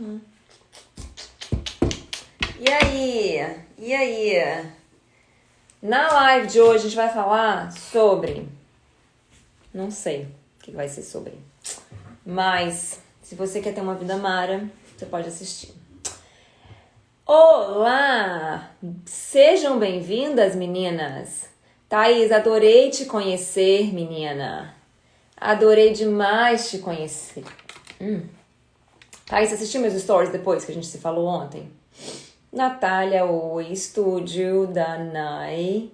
E aí? E aí? Na live de hoje a gente vai falar sobre... Não sei o que vai ser sobre. Mas, se você quer ter uma vida mara, você pode assistir. Olá! Sejam bem-vindas, meninas! Thaís, adorei te conhecer, menina. Adorei demais te conhecer. Thaís, assistiu meus stories depois que a gente se falou ontem? Natália, oi, estúdio, Danai,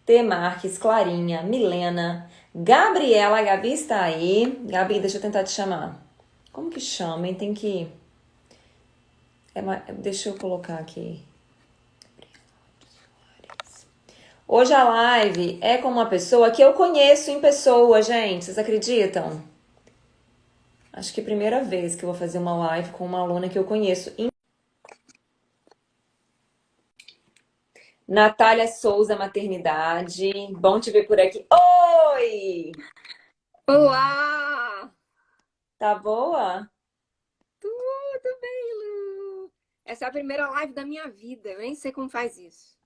T. Marques, Clarinha, Milena, Gabriela, a Gabi está aí. Gabi, deixa eu tentar te chamar. Como que chama, hein? Tem que... Deixa eu colocar aqui. Hoje a live é com uma pessoa que eu conheço em pessoa, gente. Vocês acreditam? Acho que é a primeira vez que eu vou fazer uma live com uma aluna que eu conheço. Natália Souza, maternidade. Bom te ver por aqui. Oi! Olá! Tá boa? Tudo bem, Lu? Essa é a primeira live da minha vida. Eu nem sei como faz isso.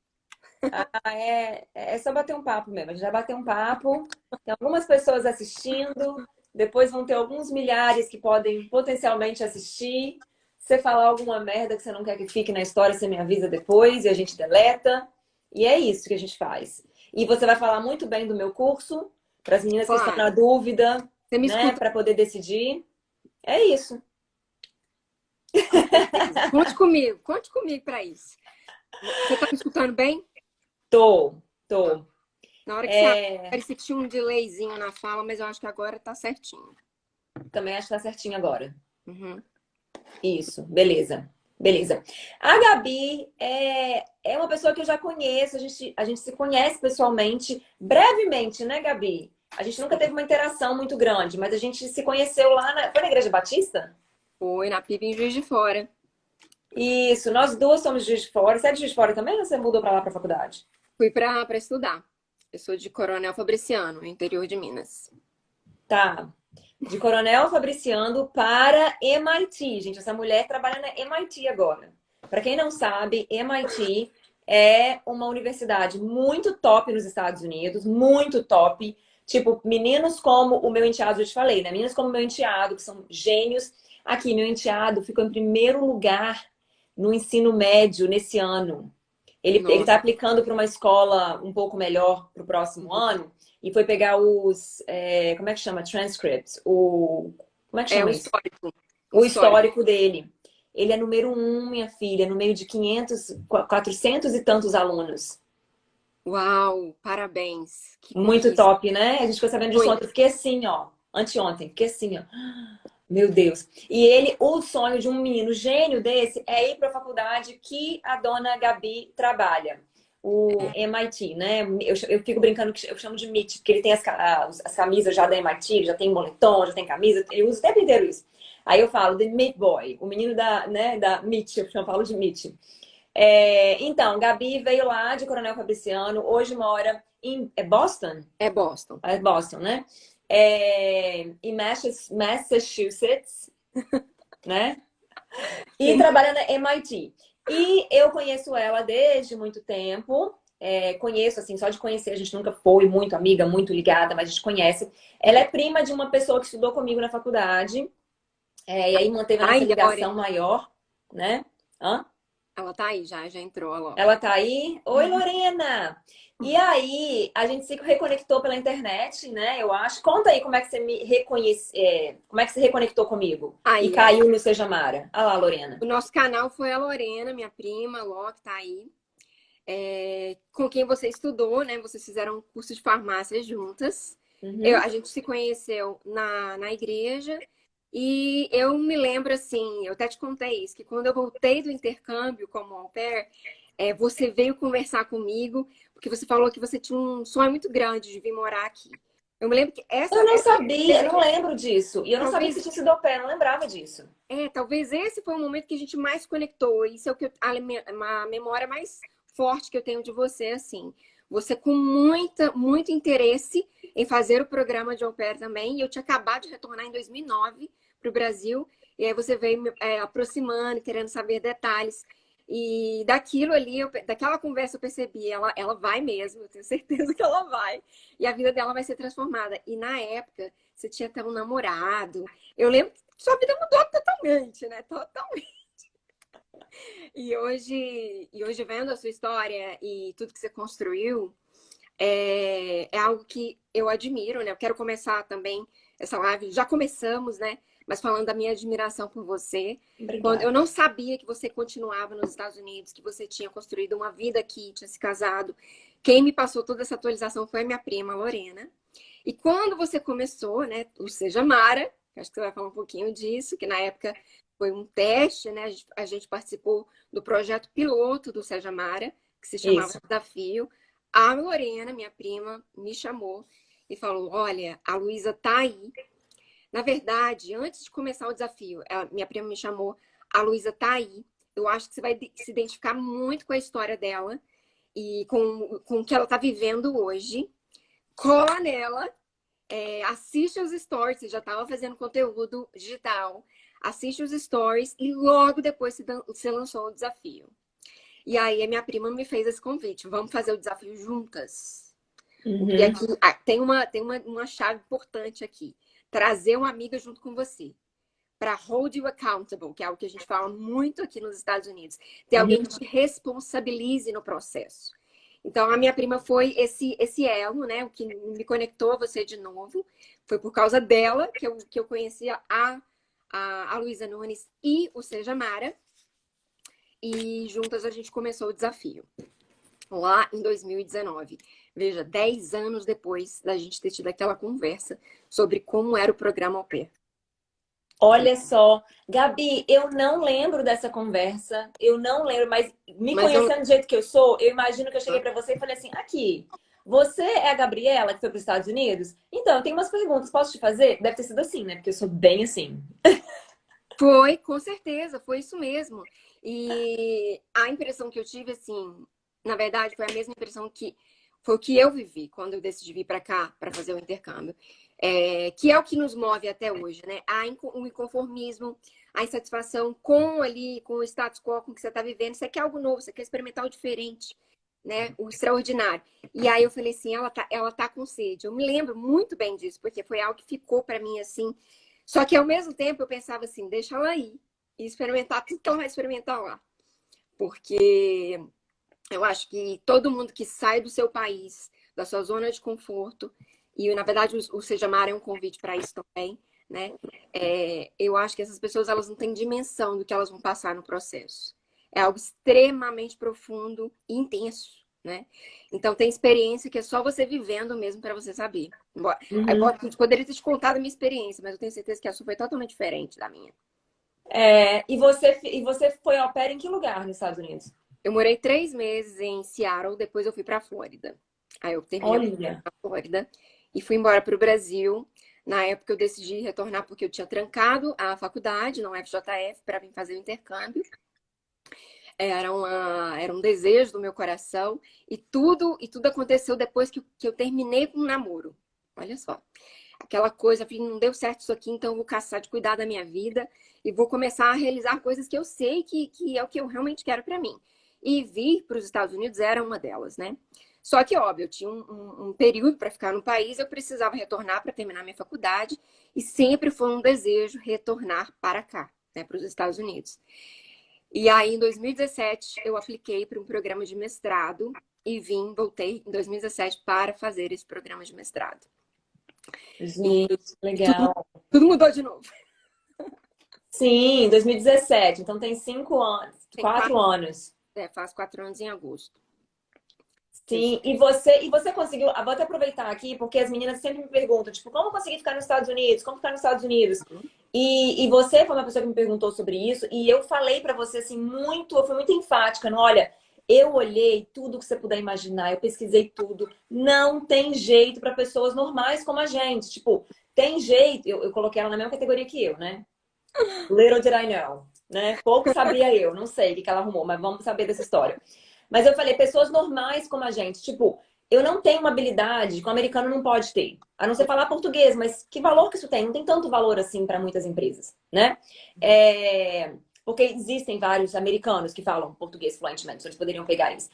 É só bater um papo mesmo. A gente vai bater um papo. Tem algumas pessoas assistindo. Depois vão ter alguns milhares que podem potencialmente assistir. Se você falar alguma merda que você não quer que fique na história, você me avisa depois e a gente deleta. E é isso que a gente faz. E você vai falar muito bem do meu curso, para as meninas que estão na Claro. dúvida, Você me né? escuta? Para poder decidir. É isso. Com certeza. Conte comigo para isso. Você tá me escutando bem? Tô. Na hora que você abriu, É, parecia que tinha um delayzinho na fala, mas eu acho que agora tá certinho. também acho que tá certinho agora. Uhum. Isso, beleza. Beleza. A Gabi é uma pessoa que eu já conheço, a gente se conhece pessoalmente, brevemente, né, Gabi? A gente nunca teve uma interação muito grande, mas a gente se conheceu lá Foi na Igreja Batista? Foi na PIB em Juiz de Fora. Isso, nós duas somos de Juiz de Fora. Você é de Juiz de Fora também ou você mudou pra lá pra faculdade? Fui para estudar. Eu sou de Coronel Fabriciano, no interior de Minas. Tá. De Coronel Fabriciano para MIT. Gente, essa mulher trabalha na MIT agora. Para quem não sabe, MIT é uma universidade muito top nos Estados Unidos, muito top. Tipo, meninos como o meu enteado, eu te falei, né? Meninos como o meu enteado, que são gênios. Aqui, meu enteado ficou em primeiro lugar no ensino médio nesse ano. Ele tá Nossa. aplicando para uma escola um pouco melhor para o próximo Uhum. ano e foi pegar como é que chama? Transcripts. Como é que É o chama isso? histórico. O O histórico. histórico dele. Ele é número um, minha filha, no meio de 500, 400 e tantos alunos. Uau, parabéns. Que Muito conquista. top, né? A gente ficou sabendo disso Muito. ontem. Eu fiquei assim, ó. Anteontem, fiquei assim, ó. Meu Deus. E o sonho de um menino gênio desse é ir para a faculdade que a dona Gabi trabalha. O MIT, né? Eu fico brincando que eu chamo de MIT, porque ele tem as camisas já da MIT, já tem moletom, já tem camisa, ele usa o tempo inteiro isso. Aí eu falo de Meat Boy, o menino da MIT, falo de MIT. Então, Gabi veio lá de Coronel Fabriciano, hoje mora em Boston? É Boston. É Boston, né? Em Massachusetts, né? E Sim. trabalha na MIT. E eu conheço ela desde muito tempo. Conheço, assim, só de conhecer, a gente nunca foi muito amiga, muito ligada, mas a gente conhece. Ela é prima de uma pessoa que estudou comigo na faculdade. E aí manteve a Tá nossa aí, a ligação Lorena. maior, né? Hã? Ela tá aí já entrou, ó. Ela tá aí? Oi, Uhum. Lorena! E aí, a gente se reconectou pela internet, né? Eu acho. Conta aí como é que você me reconhece, como é que você reconectou comigo e Aí, caiu no Seja Mara. Olha lá, o Lorena. nosso canal foi a Lorena, minha prima, Ló, que tá aí. Com quem você estudou, né? Vocês fizeram um curso de farmácia juntas. Uhum. A gente se conheceu na igreja. E eu me lembro, assim, eu até te contei isso, que quando eu voltei do intercâmbio como au pair, você veio conversar comigo, porque você falou que você tinha um sonho muito grande de vir morar aqui. Eu me lembro que Eu não sabia, eu não lembro disso. E eu não sabia que você talvez, tinha sido au pair, eu não lembrava disso. talvez esse foi o momento que a gente mais conectou. Isso é o que a memória mais forte que eu tenho de você, assim. Você com muito interesse em fazer o programa de au pair também. E eu tinha acabado de retornar em 2009 para o Brasil. E aí você veio me aproximando, querendo saber detalhes. E daquilo ali, daquela conversa eu percebi, ela vai mesmo, eu tenho certeza que ela vai. E a vida dela vai ser transformada. E na época, você tinha até um namorado. Eu lembro que sua vida mudou totalmente, né? Totalmente. E hoje vendo a sua história e tudo que você construiu, é algo que eu admiro, né? Eu quero começar também essa live, já começamos, né? Mas falando da minha admiração por você. Quando eu Obrigada. não sabia que você continuava nos Estados Unidos, que você tinha construído uma vida aqui, tinha se casado. Quem me passou toda essa atualização foi a minha prima, Lorena. E quando você começou, né, o Seja Mara, acho que você vai falar um pouquinho disso, que na época foi um teste, né? A gente participou do projeto piloto do Seja Mara, que se chamava Isso. Desafio. A Lorena, minha prima, me chamou e falou: Olha, a Luísa tá aí. Na verdade, antes de começar o desafio, minha prima me chamou: A Luísa tá aí. Eu acho que você vai se identificar muito com a história dela e com o que ela tá vivendo hoje. Cola nela, assiste os stories. Você já estava fazendo conteúdo digital. Assiste os stories e logo depois você lançou o desafio. E aí a minha prima me fez esse convite: vamos fazer o desafio juntas. Porque Uhum. aqui tem uma chave importante aqui. Trazer uma amiga junto com você. Para hold you accountable, que é algo que a gente fala muito aqui nos Estados Unidos. Ter alguém que Uhum. te responsabilize no processo. Então, a minha prima foi esse elo, né? O que me conectou a você de novo. Foi por causa dela que eu conhecia a Luísa Nunes e o Seja Mara. E juntas a gente começou o desafio. Lá em 2019. Veja, 10 anos depois da gente ter tido aquela conversa sobre como era o programa Au Pair. Olha só, Gabi, eu não lembro dessa conversa, eu não lembro, mas me Mas eu. conhecendo do jeito que eu sou, eu imagino que eu cheguei pra você e falei assim: aqui, você é a Gabriela que foi para os Estados Unidos? Então, eu tenho umas perguntas, posso te fazer? Deve ter sido assim, né? Porque eu sou bem assim. Foi, com certeza, foi isso mesmo. E a impressão que eu tive, assim, na verdade, foi a mesma impressão que foi o que eu vivi quando eu decidi vir para cá para fazer o intercâmbio. Que é o que nos move até hoje, né? O inconformismo, a insatisfação com o status quo, com o que você está vivendo. Você quer algo novo, você quer experimentar o diferente, né? O extraordinário. E aí eu falei assim, ela tá com sede. Eu me lembro muito bem disso, porque foi algo que ficou para mim assim. Só que ao mesmo tempo eu pensava assim, deixa ela ir e experimentar tudo que ela vai experimentar lá. Porque eu acho que todo mundo que sai do seu país, da sua zona de conforto, e na verdade o Seja Mar é um convite para isso também, né? Eu acho que essas pessoas elas não têm dimensão do que elas vão passar no processo. É algo extremamente profundo e intenso, né? Então tem experiência que é só você vivendo mesmo para você saber. Uhum. Eu poderia ter te contado a minha experiência, mas eu tenho certeza que a sua foi totalmente diferente da minha. E você foi au pair em que lugar nos Estados Unidos? Eu morei 3 meses em Seattle, depois eu fui para Flórida. Aí eu terminei Olha. na Flórida e fui embora para o Brasil. Na época eu decidi retornar porque eu tinha trancado a faculdade no FJF para vir fazer o intercâmbio. Era um desejo do meu coração e tudo aconteceu depois que eu terminei com um namoro. Olha só. Aquela coisa, eu falei, não deu certo isso aqui, então eu vou caçar de cuidar da minha vida e vou começar a realizar coisas que eu sei que é o que eu realmente quero para mim. E vir para os Estados Unidos era uma delas, né? Só que, óbvio, eu tinha um período para ficar no país, eu precisava retornar para terminar minha faculdade e sempre foi um desejo retornar para cá, né, para os Estados Unidos. E aí, em 2017, eu apliquei para um programa de mestrado e voltei em 2017 para fazer esse programa de mestrado. E, Gente, e tudo, legal. tudo mudou de novo. Sim, 2017. Então tem 5 anos, Tem 4 anos. faz 4 anos em agosto. Sim, e você conseguiu. Vou até aproveitar aqui, porque as meninas sempre me perguntam, tipo, como conseguir ficar nos Estados Unidos? Como ficar nos Estados Unidos? E você foi uma pessoa que me perguntou sobre isso, e eu falei pra você assim, eu fui muito enfática, no, olha, eu olhei tudo que você puder imaginar, eu pesquisei tudo. Não tem jeito pra pessoas normais como a gente. Tipo, tem jeito. Eu coloquei ela na mesma categoria que eu, né? Little did I know, né? Pouco sabia eu, não sei o que ela arrumou, mas vamos saber dessa história. Mas eu falei, pessoas normais como a gente, tipo, eu não tenho uma habilidade que o americano não pode ter. A não ser falar português, mas que valor que isso tem? Não tem tanto valor assim para muitas empresas, né? Porque existem vários americanos que falam português fluentemente, então eles poderiam pegar isso.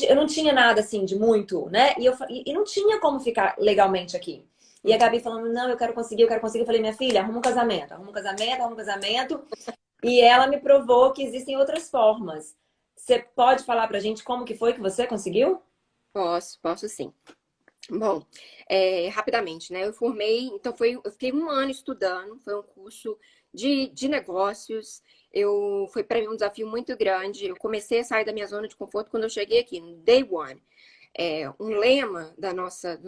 Eu não tinha nada assim de muito, né? E não tinha como ficar legalmente aqui. E a Gabi falando, não, eu quero conseguir, eu quero conseguir. Eu falei, minha filha, arruma um casamento, arruma um casamento, arruma um casamento. E ela me provou que existem outras formas. Você pode falar pra gente como que foi que você conseguiu? Posso sim. Bom, rapidamente, né? Eu formei, então eu fiquei um ano estudando, foi um curso de negócios. Foi para mim um desafio muito grande. Eu comecei a sair da minha zona de conforto quando eu cheguei aqui, no Day One. Um lema da nossa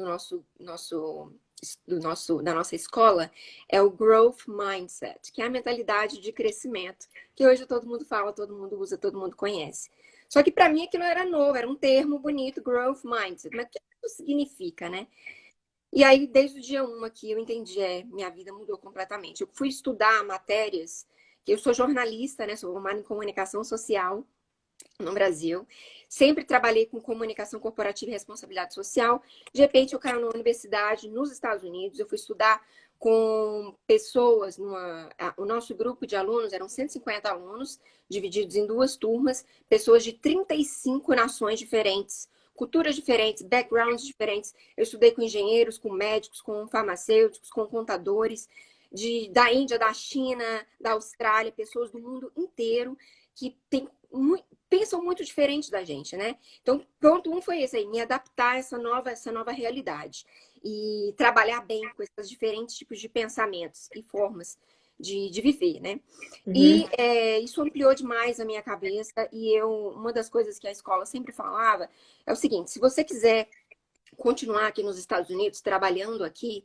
escola é o Growth Mindset, que é a mentalidade de crescimento, que hoje todo mundo fala, todo mundo usa, todo mundo conhece. Só que para mim aquilo era novo, era um termo bonito, Growth Mindset. Mas o que isso significa, né? E aí, desde o dia 1 aqui, eu entendi, minha vida mudou completamente. Eu fui estudar matérias, que eu sou jornalista, né? Sou formada em comunicação social no Brasil. Sempre trabalhei com comunicação corporativa e responsabilidade social. De repente, eu caí numa universidade nos Estados Unidos. Eu fui estudar com pessoas. O nosso grupo de alunos eram 150 alunos, divididos em duas turmas, pessoas de 35 nações diferentes, culturas diferentes, backgrounds diferentes. Eu estudei com engenheiros, com médicos, com farmacêuticos, com contadores, da Índia, da China, da Austrália, pessoas do mundo inteiro que pensam muito diferente da gente, né? Então, ponto um foi esse aí, me adaptar a essa nova realidade e trabalhar bem com esses diferentes tipos de pensamentos e formas de viver, né? Uhum. E isso ampliou demais a minha cabeça e uma das coisas que a escola sempre falava é o seguinte, se você quiser continuar aqui nos Estados Unidos, trabalhando aqui,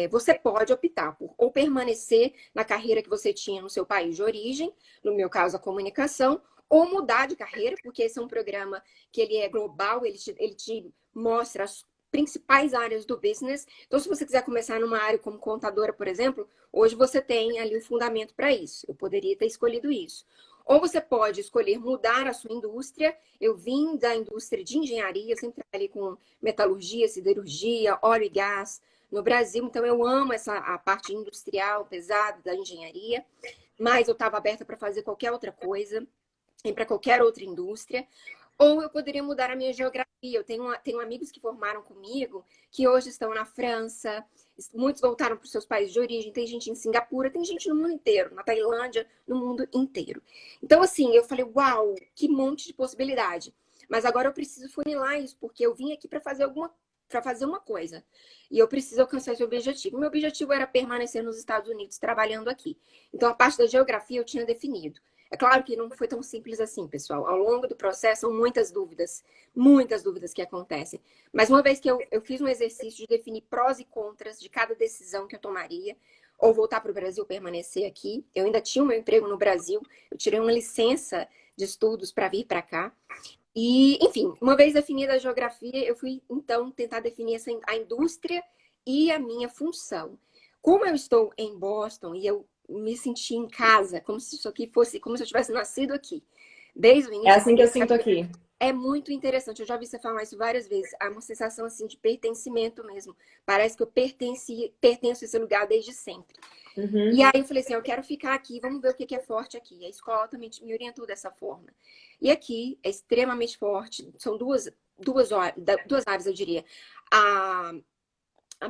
você pode optar por ou permanecer na carreira que você tinha no seu país de origem, no meu caso, a comunicação, ou mudar de carreira, porque esse é um programa que ele é global, ele te mostra as principais áreas do business. Então, se você quiser começar numa área como contadora, por exemplo, hoje você tem ali o fundamento para isso. Eu poderia ter escolhido isso. Ou você pode escolher mudar a sua indústria. Eu vim da indústria de engenharia, eu sempre trabalhei com metalurgia, siderurgia, óleo e gás no Brasil, então eu amo a parte industrial pesada da engenharia, mas eu estava aberta para fazer qualquer outra coisa, ir para qualquer outra indústria. Ou eu poderia mudar a minha geografia. Eu tenho amigos que formaram comigo, que hoje estão na França, muitos voltaram para os seus países de origem, tem gente em Singapura, tem gente no mundo inteiro, na Tailândia, no mundo inteiro. Então, assim, eu falei, uau, que monte de possibilidade. Mas agora eu preciso funilar isso, porque eu vim aqui para fazer uma coisa. E eu preciso alcançar esse objetivo. Meu objetivo era permanecer nos Estados Unidos trabalhando aqui. Então, a parte da geografia eu tinha definido. É claro que não foi tão simples assim, pessoal. Ao longo do processo, são muitas dúvidas que acontecem. Mas uma vez que eu fiz um exercício de definir prós e contras de cada decisão que eu tomaria, ou voltar para o Brasil, permanecer aqui. Eu ainda tinha o meu emprego no Brasil, eu tirei uma licença de estudos para vir para cá. E, enfim, uma vez definida a geografia, eu fui, então, tentar definir a indústria e a minha função. Como eu estou em Boston e eu me senti em casa, como se isso aqui fosse, como se eu tivesse nascido aqui. Desde o É início, assim que eu sinto aqui. é muito interessante. Eu já ouvi você falar isso várias vezes. Há uma sensação assim de pertencimento mesmo. Parece que eu pertenço a esse lugar desde sempre. E Uhum. aí eu falei assim, eu quero ficar aqui, vamos ver o que é forte aqui. A escola também me orientou dessa forma. E aqui é extremamente forte. São duas áreas, eu diria. A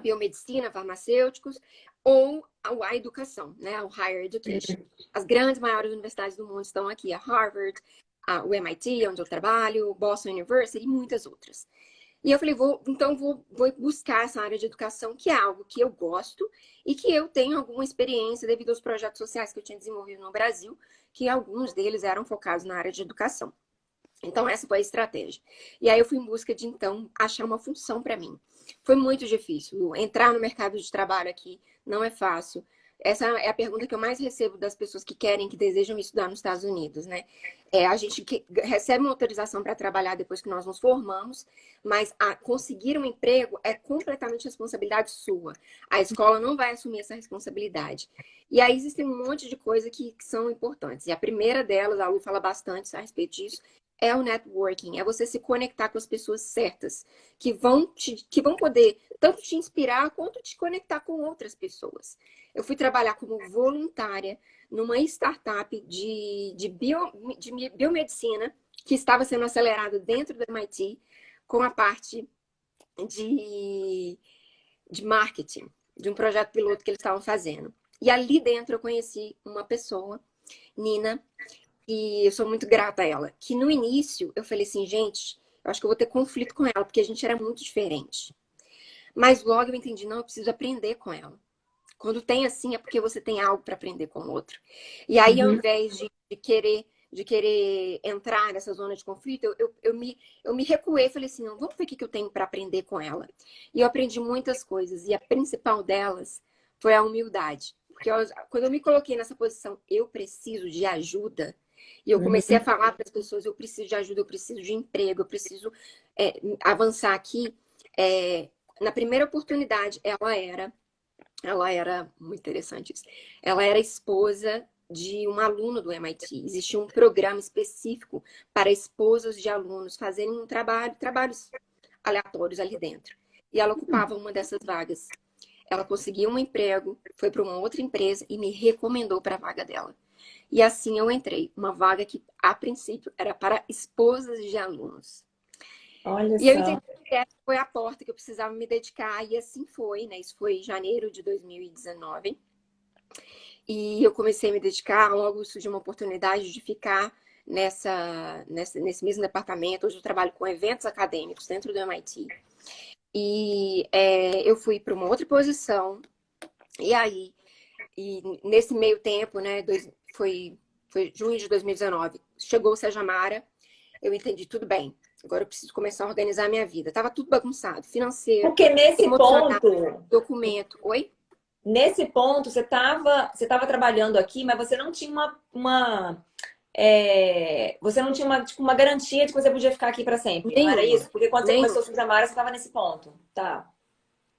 biomedicina, farmacêuticos, ou a educação, né? O higher education. As grandes, maiores universidades do mundo estão aqui. A Harvard, o MIT, onde eu trabalho, Boston University e muitas outras. E eu falei, vou buscar essa área de educação, que é algo que eu gosto e que eu tenho alguma experiência devido aos projetos sociais que eu tinha desenvolvido no Brasil, que alguns deles eram focados na área de educação. Então, essa foi a estratégia. E aí eu fui em busca de, então, achar uma função para mim. Foi muito difícil. Entrar no mercado de trabalho aqui não é fácil. Essa é a pergunta que eu mais recebo das pessoas que desejam estudar nos Estados Unidos, né? A gente recebe uma autorização para trabalhar depois que nós nos formamos, mas conseguir um emprego é completamente responsabilidade sua. A escola não vai assumir essa responsabilidade. E aí existem um monte de coisas que são importantes. E a primeira delas, a Lu fala bastante a respeito disso, é o networking, é você se conectar com as pessoas certas, que vão poder tanto te inspirar quanto te conectar com outras pessoas. Eu fui trabalhar como voluntária numa startup de biomedicina que estava sendo acelerada dentro do MIT com a parte de, de marketing, de um projeto piloto que eles estavam fazendo. E ali dentro eu conheci uma pessoa, Nina, e eu sou muito grata a ela. Que no início eu falei assim, gente, eu acho que eu vou ter conflito com ela, porque a gente era muito diferente. Mas logo eu entendi, não, eu preciso aprender com ela. Quando tem assim, é porque você tem algo para aprender com o outro. E aí, ao Uhum. invés de querer entrar nessa zona de conflito, eu me recuei e falei assim, não, vamos ver o que eu tenho para aprender com ela. E eu aprendi muitas coisas, e a principal delas foi a humildade. Porque quando eu me coloquei nessa posição, eu preciso de ajuda, e eu comecei a Uhum. falar para as pessoas, eu preciso de ajuda, eu preciso de emprego, eu preciso avançar aqui. Na primeira oportunidade, ela era muito interessante isso. Ela era esposa de um aluno do MIT. Existia um programa específico para esposas de alunos fazerem trabalhos aleatórios ali dentro. E ela ocupava uma dessas vagas. Ela conseguiu um emprego, foi para uma outra empresa e me recomendou para a vaga dela. E assim eu entrei, uma vaga que a princípio era para esposas de alunos. Olha E eu entendi só. que essa foi a porta que eu precisava me dedicar, e assim foi, né? Isso foi em janeiro de 2019. E eu comecei a me dedicar, logo surgiu uma oportunidade de ficar nesse mesmo departamento. Hoje eu trabalho com eventos acadêmicos dentro do MIT. E eu fui para uma outra posição, e aí, nesse meio tempo, né, foi junho de 2019, chegou o Sejamara, eu entendi, tudo bem, agora eu preciso começar a organizar a minha vida. Tava tudo bagunçado, financeiro, Porque nesse emocional, ponto, documento. Oi? você tava trabalhando aqui, mas você não tinha você não tinha tipo, uma garantia de que você podia ficar aqui para sempre, não era Nenhuma, isso? Porque quando você nenhuma. começou a se Samara, você estava nesse ponto. Tá.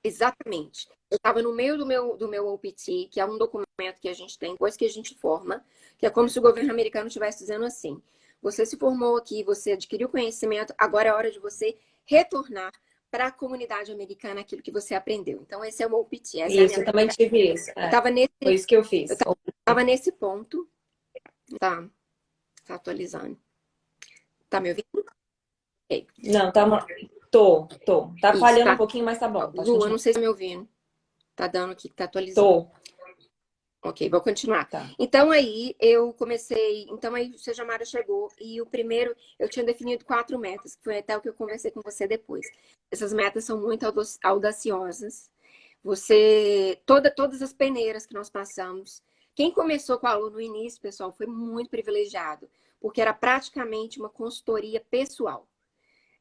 Exatamente. Eu estava no meio do meu OPT, que é um documento que a gente tem depois que a gente forma, que é como se o governo americano estivesse dizendo assim: você se formou aqui, você adquiriu conhecimento, agora é hora de você retornar para a comunidade americana aquilo que você aprendeu. Então, esse é o meu OPT, essa é a Isso, minha eu também primeira. tive isso. Eu É, estava foi isso que eu eu fiz. tava nesse ponto. Tá, tá atualizando. Tá me ouvindo? Ok. Não, tá uma... Tô. Tá Isso, falhando um tá. pouquinho, mas tá bom. Pode Lu, eu continuar. não sei se tá me ouvindo. Tá dando aqui que tá atualizando. Tô. Ok, vou continuar. Tá. Então aí eu comecei. Então aí o Sejamara chegou e o primeiro eu tinha definido 4 metas, que foi até o que eu conversei com você depois. Essas metas são muito audaciosas. Todas as peneiras que nós passamos. Quem começou com a Lu no início, pessoal, foi muito privilegiado, porque era praticamente uma consultoria pessoal.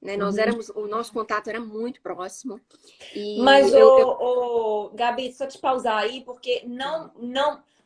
Né? Uhum. O nosso contato era muito próximo. Mas, E Gabi, só te pausar aí, porque não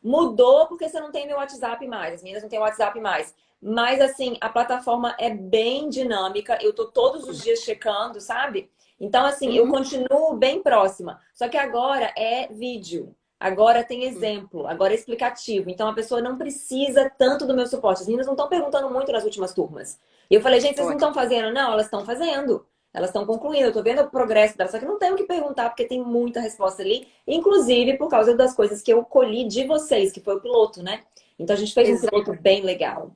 mudou porque você não tem meu WhatsApp mais. As meninas não têm WhatsApp mais. Mas, assim, a plataforma é bem dinâmica. Eu tô todos os dias checando, sabe? Então, assim, eu Uhum. continuo bem próxima. Só que agora é vídeo. Agora tem exemplo, agora é explicativo. Então, a pessoa não precisa tanto do meu suporte. As meninas não estão perguntando muito nas últimas turmas. E eu falei, gente, vocês não Ótimo. estão fazendo? Não, elas estão fazendo. Elas estão concluindo, eu tô vendo o progresso delas, só que não tenho o que perguntar, porque tem muita resposta ali, inclusive por causa das coisas que eu colhi de vocês, que foi o piloto, né? Então a gente fez um piloto bem legal.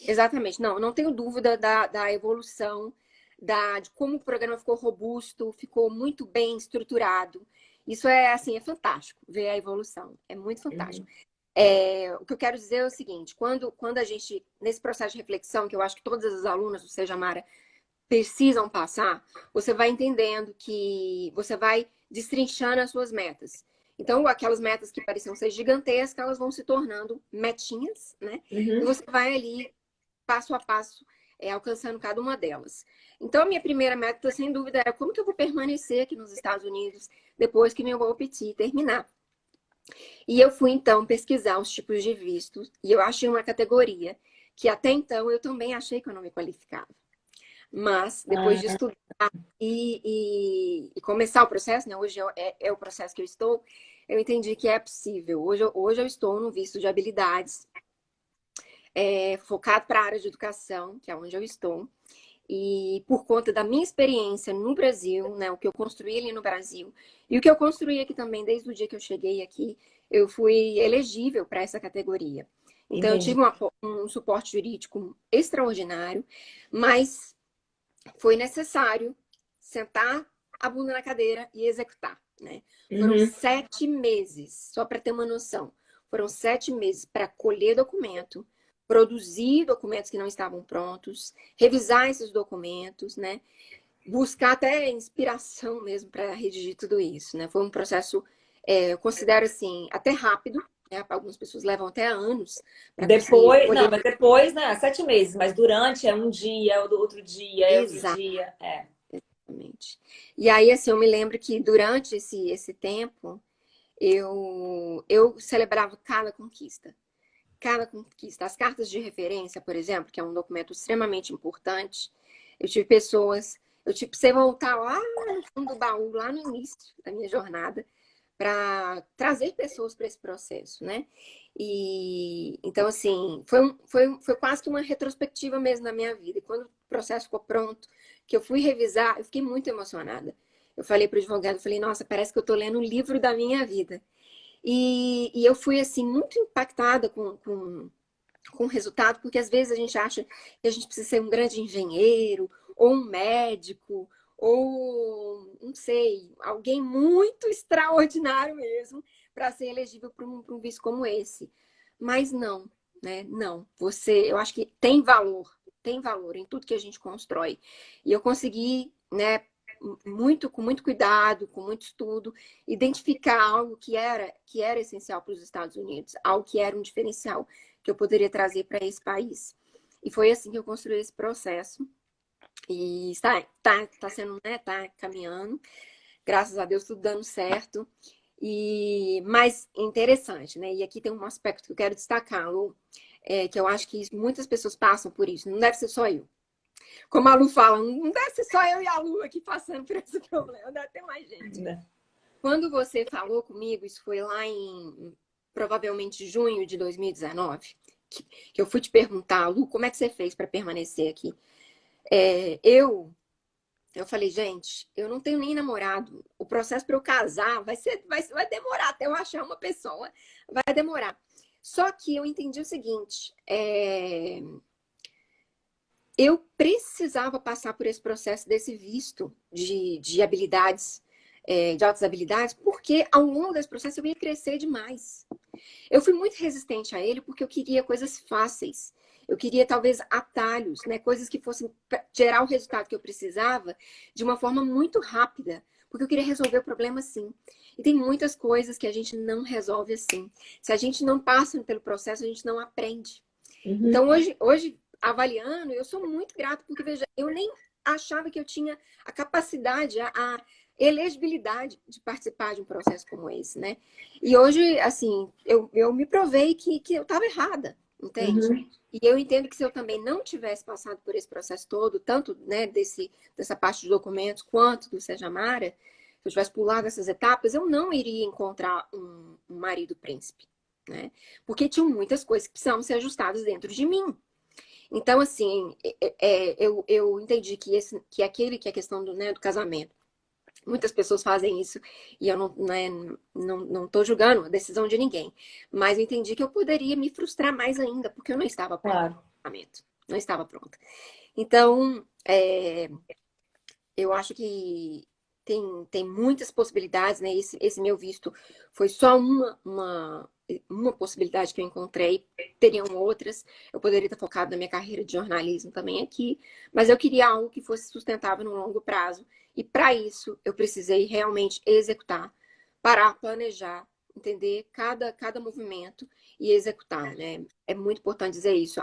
Exatamente. Não, não tenho dúvida da evolução, de como o programa ficou robusto, ficou muito bem estruturado. Isso é assim, é fantástico ver a evolução. É muito fantástico. Uhum. O que eu quero dizer é o seguinte: quando a gente, nesse processo de reflexão, que eu acho que todas as alunas do Sejamara precisam passar, você vai entendendo que você vai destrinchando as suas metas. Então, aquelas metas que pareciam ser gigantescas, elas vão se tornando metinhas, né? E Uhum. você vai ali passo a passo, alcançando cada uma delas. Então, a minha primeira meta, sem dúvida, era como que eu vou permanecer aqui nos Estados Unidos depois que meu OPT terminar. E eu fui, então, pesquisar os tipos de vistos e eu achei uma categoria que até então eu também achei que eu não me qualificava. Mas, depois de Ah, estudar e começar o processo, né? Hoje é o processo que eu estou, eu entendi que é possível. Hoje eu estou no visto de habilidades, focado para a área de educação, que é onde eu estou. E por conta da minha experiência no Brasil, né, o que eu construí ali no Brasil e o que eu construí aqui também desde o dia que eu cheguei aqui, eu fui elegível para essa categoria. Então, eu Entendi. tive um suporte jurídico extraordinário, mas foi necessário sentar a bunda na cadeira e executar, né? Foram Uhum. 7 meses, só para ter uma noção. Foram 7 meses para colher documento, produzir documentos que não estavam prontos, revisar esses documentos, né? Buscar até inspiração mesmo para redigir tudo isso, né? Foi um processo, eu considero assim, até rápido, né? Algumas pessoas levam até anos para conseguir Depois, não, colher. mas depois, né, 7 meses, mas durante é um dia, é o do outro dia, é outro dia. É. Exatamente. E aí, assim, eu me lembro que durante esse tempo, eu celebrava cada conquista. Cada conquista. As cartas de referência, por exemplo, que é um documento extremamente importante, eu tive pessoas, eu tipo, precisei voltar lá no fundo do baú, lá no início da minha jornada, para trazer pessoas para esse processo, né? E então, assim, foi quase que uma retrospectiva mesmo na minha vida. E quando o processo ficou pronto, que eu fui revisar, eu fiquei muito emocionada. Eu falei para o advogado, eu falei, nossa, parece que eu estou lendo um livro da minha vida. E eu fui, assim, muito impactada com o resultado, porque às vezes a gente acha que a gente precisa ser um grande engenheiro, ou um médico, ou, não sei, alguém muito extraordinário mesmo, para ser elegível para um visto como esse. Mas não, né? Não. Eu acho que tem valor em tudo que a gente constrói. E eu consegui, né, com muito cuidado, com muito estudo, identificar algo que era essencial para os Estados Unidos, algo que era um diferencial que eu poderia trazer para esse país. E foi assim que eu construí esse processo. E tá sendo, né? Tá caminhando. Graças a Deus, tudo dando certo. E mais interessante, né? E aqui tem um aspecto que eu quero destacar, Lu, que eu acho que muitas pessoas passam por isso. Não deve ser só eu. Como a Lu fala, não deve ser só eu e a Lu aqui passando por esse problema, deve ter mais gente. Né? Quando você falou comigo, isso foi lá em provavelmente junho de 2019, que eu fui te perguntar, Lu, como é que você fez para permanecer aqui? É, eu falei, gente, eu não tenho nem namorado. O processo para eu casar vai demorar até eu achar uma pessoa, vai demorar. Só que eu entendi o seguinte, eu precisava passar por esse processo desse visto de habilidades, de altas habilidades, porque ao longo desse processo eu ia crescer demais. Eu fui muito resistente a ele porque eu queria coisas fáceis. Eu queria talvez atalhos, né? Coisas que fossem gerar o resultado que eu precisava de uma forma muito rápida, porque eu queria resolver o problema assim. E tem muitas coisas que a gente não resolve assim. Se a gente não passa pelo processo, a gente não aprende. Uhum. Então, hoje avaliando, eu sou muito grata, porque, veja, eu nem achava que eu tinha a capacidade, a elegibilidade de participar de um processo como esse, né? E hoje, assim, eu me provei que eu estava errada, entende? Uhum. E eu entendo que se eu também não tivesse passado por esse processo todo, tanto, né, dessa parte de documentos, quanto do Sejamara, se eu tivesse pulado essas etapas, eu não iria encontrar um marido príncipe, né? Porque tinham muitas coisas que precisavam ser ajustadas dentro de mim. Então, assim, eu entendi que que é a questão né, do casamento. Muitas pessoas fazem isso e eu não tô julgando a decisão de ninguém. Mas eu entendi que eu poderia me frustrar mais ainda, porque eu não estava pronta para Claro. o casamento. Não estava pronta. Então, eu acho que tem muitas possibilidades, né? Esse meu visto foi só uma possibilidade que eu encontrei. Teriam outras. Eu poderia ter focado na minha carreira de jornalismo também aqui, mas eu queria algo que fosse sustentável no longo prazo. E para isso, eu precisei realmente executar, parar, planejar, entender cada movimento e executar, né? É muito importante dizer isso.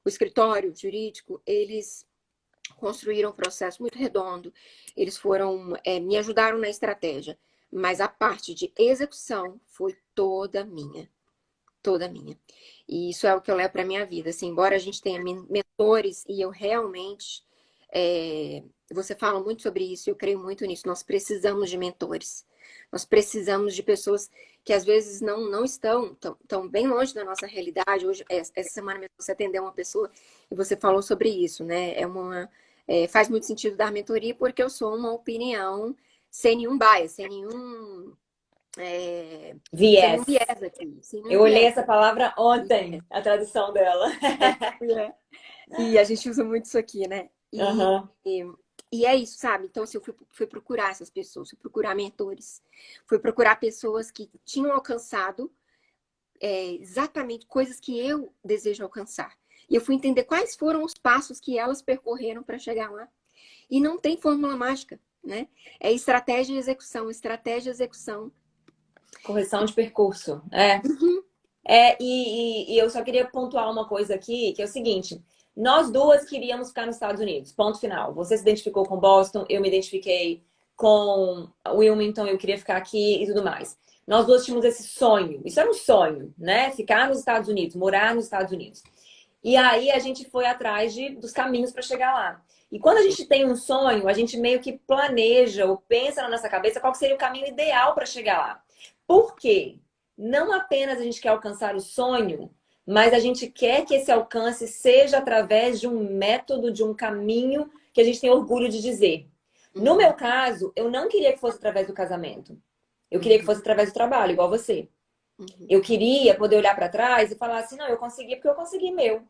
O escritório jurídico, eles construíram um processo muito redondo, eles me ajudaram na estratégia, mas a parte de execução foi toda minha. E isso é o que eu levo para minha vida. Assim, embora a gente tenha mentores e eu realmente, você fala muito sobre isso, eu creio muito nisso. Nós precisamos de mentores. Nós precisamos de pessoas que às vezes não estão tão bem longe da nossa realidade. Hoje, essa semana mesmo, você atendeu uma pessoa e você falou sobre isso, né? Faz muito sentido dar mentoria porque eu sou uma opinião sem nenhum bias, sem nenhum Viés. viés aqui, sem nenhum Eu olhei viés. essa palavra ontem, a tradução dela. É. E a gente usa muito isso aqui, né? Aham. E é isso, sabe? Então, assim, eu fui procurar essas pessoas, fui procurar mentores, fui procurar pessoas que tinham alcançado exatamente coisas que eu desejo alcançar. E eu fui entender quais foram os passos que elas percorreram para chegar lá. E não tem fórmula mágica, né? É estratégia e execução, estratégia e execução. Correção de percurso. E eu só queria pontuar uma coisa aqui, que é o seguinte: nós duas queríamos ficar nos Estados Unidos, ponto final. Você se identificou com Boston, eu me identifiquei com Wilmington, eu queria ficar aqui e tudo mais. Nós duas tínhamos esse sonho, isso era um sonho, né? Ficar nos Estados Unidos, morar nos Estados Unidos. E aí a gente foi atrás dos caminhos para chegar lá. E quando a gente tem um sonho, a gente meio que planeja ou pensa na nossa cabeça qual que seria o caminho ideal para chegar lá. Por quê? Não apenas a gente quer alcançar o sonho, mas a gente quer que esse alcance seja através de um método, de um caminho que a gente tem orgulho de dizer. No meu caso, eu não queria que fosse através do casamento. Eu queria que fosse através do trabalho, igual você. Eu queria poder olhar para trás e falar assim, não, eu consegui porque eu consegui meu.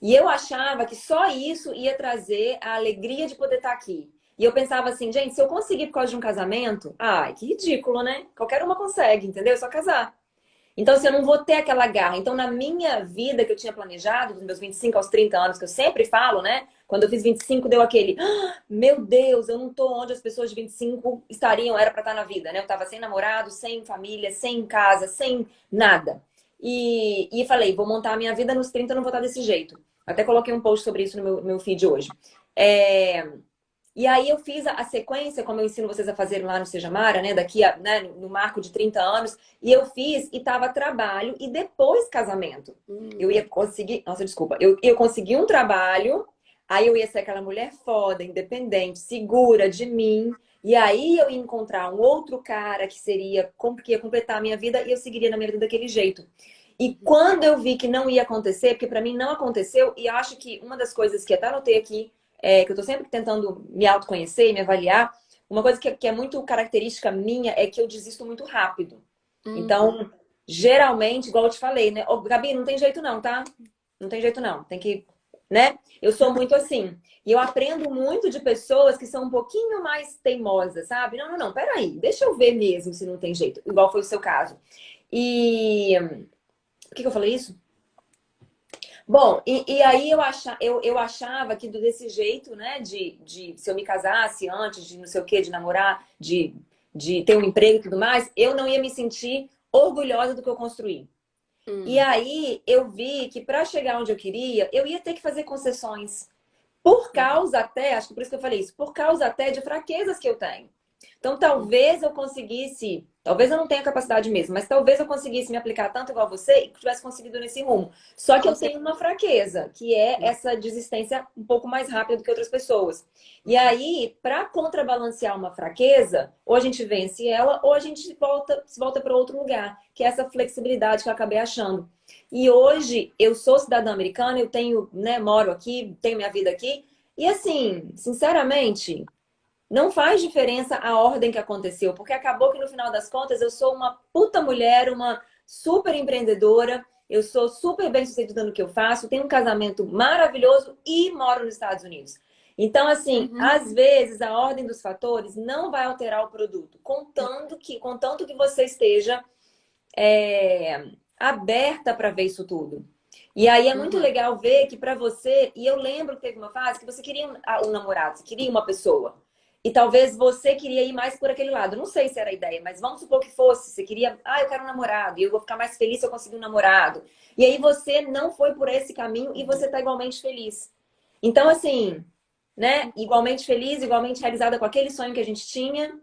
E eu achava que só isso ia trazer a alegria de poder estar aqui. E eu pensava assim, gente, se eu conseguir por causa de um casamento, ai, que ridículo, né? Qualquer uma consegue, entendeu? É só casar. Então, assim, eu não vou ter aquela garra. Então, na minha vida que eu tinha planejado, dos meus 25 aos 30 anos, que eu sempre falo, né? Quando eu fiz 25, deu aquele, meu Deus, eu não tô onde as pessoas de 25 estariam, era pra estar na vida, né? Eu tava sem namorado, sem família, sem casa, sem nada. E falei, vou montar a minha vida nos 30, eu não vou estar desse jeito. Até coloquei um post sobre isso no meu feed hoje. E aí eu fiz a sequência, como eu ensino vocês a fazerem lá no Seja Mara, né? Daqui a, né, no marco de 30 anos. E eu fiz e tava trabalho e depois casamento. Eu ia conseguir. Nossa, desculpa. Eu consegui um trabalho, aí eu ia ser aquela mulher foda, independente, segura de mim. E aí eu ia encontrar um outro cara que ia completar a minha vida e eu seguiria na minha vida daquele jeito. E quando eu vi que não ia acontecer, porque pra mim não aconteceu, e acho que uma das coisas que até anotei aqui que eu tô sempre tentando me autoconhecer e me avaliar, uma coisa que é muito característica minha é que eu desisto muito rápido. Então, geralmente, igual eu te falei, né? Ô, Gabi, não tem jeito não, tá? Não tem jeito não. Tem que, né? Eu sou muito assim. E eu aprendo muito de pessoas que são um pouquinho mais teimosas, sabe? Não, peraí, deixa eu ver mesmo se não tem jeito. Igual foi o seu caso. E... Por que eu falei isso? Bom, e aí eu achava que desse jeito, né, de se eu me casasse antes de não sei o quê, de namorar, de ter um emprego e tudo mais, eu não ia me sentir orgulhosa do que eu construí. E aí eu vi que para chegar onde eu queria, eu ia ter que fazer concessões. Por causa até, acho que por isso que eu falei isso, por causa até de fraquezas que eu tenho. Então, talvez eu conseguisse, talvez eu não tenha capacidade mesmo, mas talvez eu conseguisse me aplicar tanto igual você e que tivesse conseguido nesse rumo. Só que Com eu tenho uma fraqueza, que é essa desistência um pouco mais rápida do que outras pessoas. E aí, para contrabalancear uma fraqueza, ou a gente vence ela, ou a gente se volta para outro lugar, que é essa flexibilidade que eu acabei achando. E hoje eu sou cidadã americana, eu tenho, né, moro aqui, tenho minha vida aqui, e assim, sinceramente, não faz diferença a ordem que aconteceu, porque acabou que no final das contas eu sou uma puta mulher, uma super empreendedora, eu sou super bem-sucedida no que eu faço, tenho um casamento maravilhoso e moro nos Estados Unidos. Então, assim, às vezes a ordem dos fatores não vai alterar o produto, contanto que você esteja aberta para ver isso tudo. E aí é muito legal ver que para você, e eu lembro que teve uma fase que você queria um namorado, você queria uma pessoa. E talvez você queria ir mais por aquele lado. Não sei se era a ideia, mas vamos supor que fosse. Você queria, eu quero um namorado, e eu vou ficar mais feliz se eu conseguir um namorado. E aí você não foi por esse caminho e você tá igualmente feliz. Então, assim, né? Igualmente feliz, igualmente realizada com aquele sonho que a gente tinha.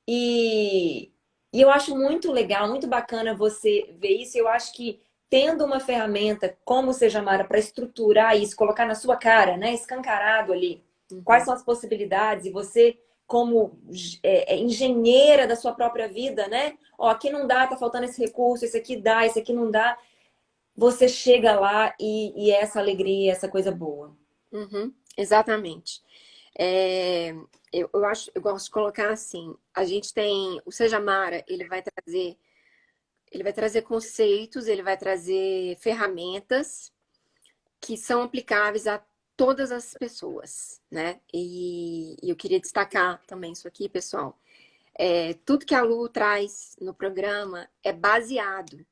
E, e eu acho muito legal, muito bacana você ver isso. Eu acho que tendo uma ferramenta como o Seja Mara para estruturar isso, colocar na sua cara, né? Escancarado ali, quais são as possibilidades, e você como engenheira da sua própria vida, né? Ó, aqui não dá, tá faltando esse recurso, esse aqui dá, esse aqui não dá. Você chega lá e é essa alegria, essa coisa boa. Uhum, exatamente. É, eu acho, eu gosto de colocar assim, a gente tem, o Seja Mara, ele vai trazer conceitos, ele vai trazer ferramentas que são aplicáveis a todas as pessoas, né? E eu queria destacar também isso aqui, pessoal. Tudo que a Lu traz no programa é baseado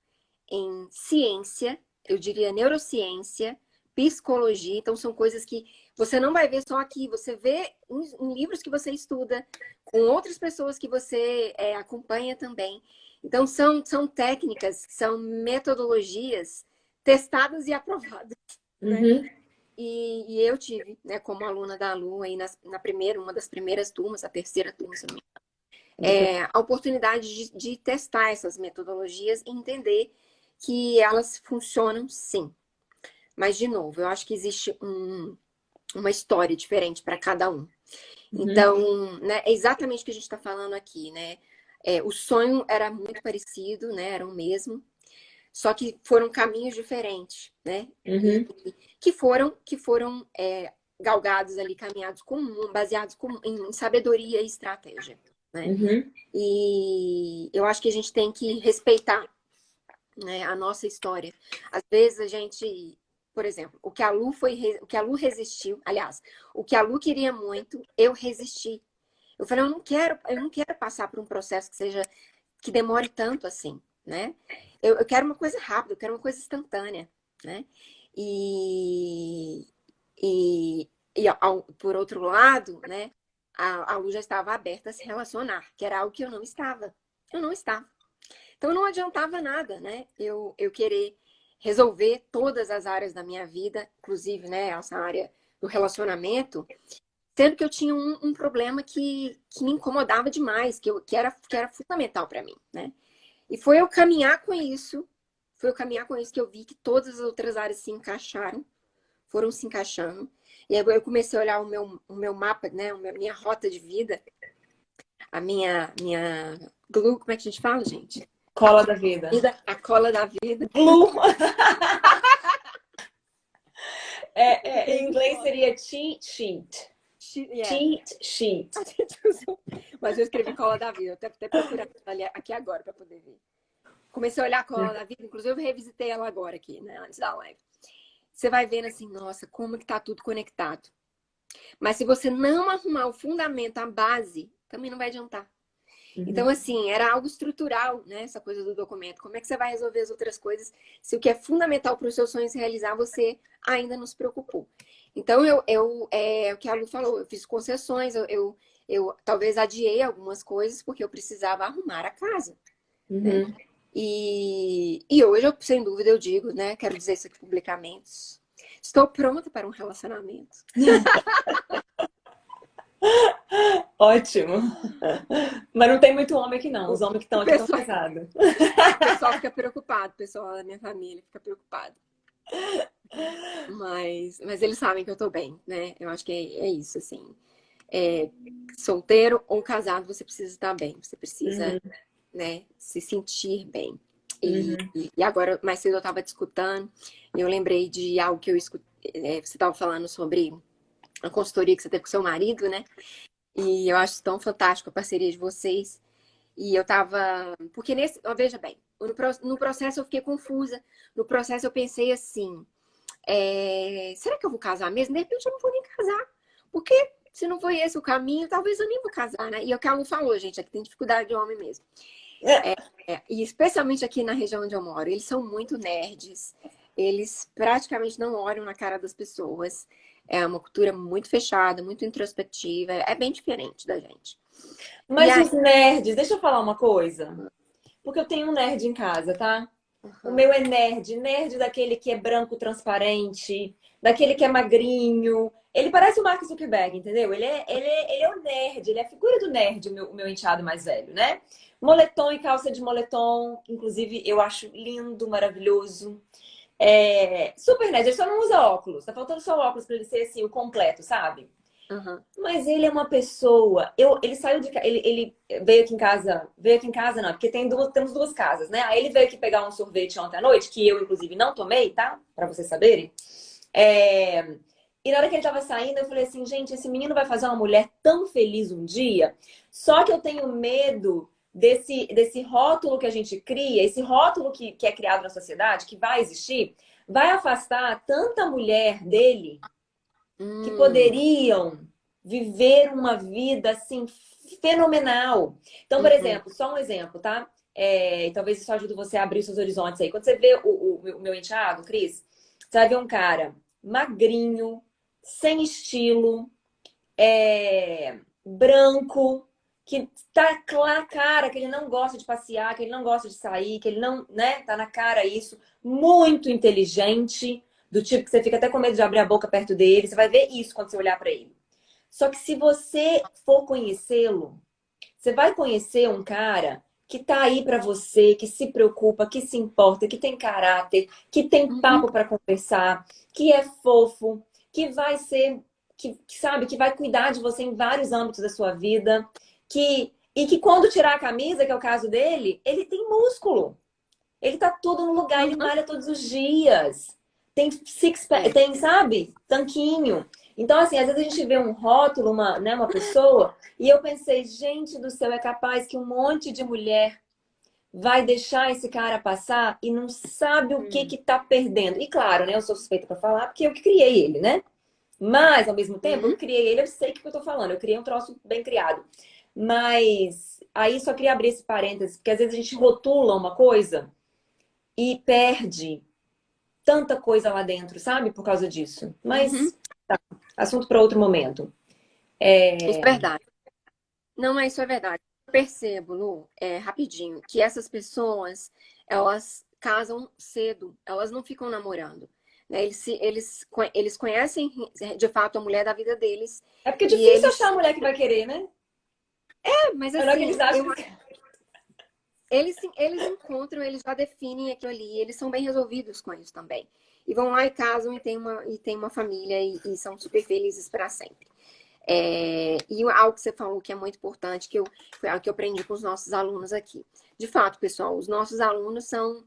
em ciência, eu diria neurociência, psicologia. Então, são coisas que você não vai ver só aqui, você vê em livros que você estuda, com outras pessoas que você acompanha também. Então, são técnicas, são metodologias testadas e aprovadas, né? Uhum. E eu tive, né, como aluna da Lu, aí na primeira, uma das primeiras turmas, a terceira turma, se não me engano, a oportunidade de testar essas metodologias e entender que elas funcionam sim. Mas, de novo, eu acho que existe uma história diferente para cada um. Uhum. Então, né, é exatamente o que a gente está falando aqui, né? O sonho era muito parecido, né? Era o mesmo, só que foram caminhos diferentes, né? E Uhum. que foram galgados ali, caminhados baseados em sabedoria e estratégia, né? Uhum. E eu acho que a gente tem que respeitar, né, a nossa história. Às vezes a gente, por exemplo, o que a Lu resistiu, aliás, o que a Lu queria muito, eu resisti. Eu falei, eu não quero passar por um processo que demore tanto assim, né? Eu quero uma coisa rápida, eu quero uma coisa instantânea, né? E, por outro lado, né, a Lu já estava aberta a se relacionar, que era algo que eu não estava. Eu não estava. Então não adiantava nada, né? Eu querer resolver todas as áreas da minha vida, inclusive, né, essa área do relacionamento, sendo que eu tinha um problema que me incomodava demais, que era fundamental para mim, né? E foi eu caminhar com isso que eu vi que todas as outras áreas se encaixaram, foram se encaixando. E aí eu comecei a olhar o meu mapa, né, minha rota de vida, a minha glue, como é que a gente fala, gente? Cola da vida. A cola da vida. Blue. Em inglês seria cheat sheet. Yeah. Cheat sheet. A gente usou. Mas eu escrevi cola da vida, eu até procurar aqui agora para poder ver. Comecei a olhar a cola da vida, inclusive eu revisitei ela agora aqui, né, antes da live. Você vai vendo assim, nossa, como que tá tudo conectado. Mas se você não arrumar o fundamento, a base, também não vai adiantar. Uhum. Então, assim, era algo estrutural, né? Essa coisa do documento. Como é que você vai resolver as outras coisas se o que é fundamental para os seus sonhos realizar, você ainda não se preocupou? Então, o que a Lu falou, eu fiz concessões, eu talvez adiei algumas coisas porque eu precisava arrumar a casa, né? Uhum. E hoje, sem dúvida, eu digo, né? Quero dizer isso aqui publicamente. Estou pronta para um relacionamento. Ótimo. Mas não tem muito homem aqui, não. Os homens que estão O aqui estão pessoal, casados. o pessoal fica preocupado, o pessoal da minha família fica preocupado. Mas eles sabem que eu tô bem, né? Eu acho que é isso, assim. É, solteiro ou casado, você precisa estar bem. Você precisa, Uhum. né, se sentir bem. E, Uhum. e agora, mais cedo eu estava escutando, e eu lembrei de algo que eu escutei. Você estava falando sobre a consultoria que você teve com seu marido, né? E eu acho tão fantástico a parceria de vocês. E eu tava. Porque veja bem, no processo eu fiquei confusa. No processo eu pensei assim. Será que eu vou casar mesmo? De repente eu não vou nem casar. Porque se não foi esse o caminho, talvez eu nem vou casar, né? E é o que a Lu falou, gente, aqui tem dificuldade de homem mesmo. É. E especialmente aqui na região onde eu moro, eles são muito nerds. Eles praticamente não olham na cara das pessoas. É uma cultura muito fechada, muito introspectiva. É bem diferente da gente. E Mas aí. os nerds, deixa eu falar uma coisa. Porque eu tenho um nerd em casa, tá? O Uhum, meu é nerd, nerd daquele que é branco transparente, daquele que é magrinho. Ele parece o Mark Zuckerberg, entendeu? Ele é o nerd, ele é a figura do nerd, o meu enteado mais velho, né? Moletom e calça de moletom, inclusive eu acho lindo, maravilhoso. Super nerd, ele só não usa óculos. Tá faltando só óculos pra ele ser assim, o completo, sabe? Aham. Mas ele é uma pessoa. Ele saiu de casa. Ele veio aqui em casa. Veio aqui em casa, não, porque temos duas casas, né? Aí ele veio aqui pegar um sorvete ontem à noite, que eu, inclusive, não tomei, tá? Pra vocês saberem. É, E na hora que ele tava saindo, eu falei assim, gente, esse menino vai fazer uma mulher tão feliz um dia. Só que eu tenho medo desse rótulo que a gente cria, esse rótulo que é criado na sociedade, que vai existir, vai afastar tanta mulher dele que Hum, poderiam viver uma vida assim fenomenal. Então, por uhum, exemplo, só um exemplo, tá? E talvez isso ajude você a abrir os seus horizontes aí. Quando você vê o meu enteado, Cris, você vai ver um cara magrinho, sem estilo, branco, que tá na cara que ele não gosta de passear, que ele não gosta de sair, que ele não, né? Tá na cara isso. Muito inteligente, do tipo que você fica até com medo de abrir a boca perto dele. Você vai ver isso quando você olhar para ele. Só que se você for conhecê-lo, você vai conhecer um cara que tá aí para você, que se preocupa, que se importa, que tem caráter, que tem uhum, papo para conversar, que é fofo, que vai ser, que sabe, que vai cuidar de você em vários âmbitos da sua vida, que quando tirar a camisa, que é o caso dele, ele tem músculo. Ele tá tudo no lugar, ele uhum. malha todos os dias. Tem six pack, É. tem, sabe? Tanquinho. Então, assim, às vezes a gente vê um rótulo, uma pessoa, e eu pensei, gente do céu, é capaz que um monte de mulher vai deixar esse cara passar e não sabe o que Hum, que tá perdendo. E claro, né? Eu sou suspeita pra falar, porque eu que criei ele, né? Mas, ao mesmo tempo, eu uhum. criei ele, eu sei o que eu tô falando. Eu criei um troço bem criado. Mas aí só queria abrir esse parênteses, porque às vezes a gente rotula uma coisa e perde tanta coisa lá dentro, sabe? Por causa disso. Uhum. Mas assunto para outro momento. Isso é verdade. Não, mas isso é verdade. Eu percebo, Lu, rapidinho, que essas pessoas, elas casam cedo, elas não ficam namorando. Né? Eles conhecem de fato a mulher da vida deles É porque é e difícil achar a mulher que vai querer, né? mas É melhor que eles assim, acham que eles... eles encontram, eles já definem aquilo ali, eles são bem resolvidos com isso também. E vão lá e casam e tem uma família e são super felizes para sempre. E algo que você falou que é muito importante, foi algo que eu aprendi com os nossos alunos aqui. De fato, pessoal, os nossos alunos são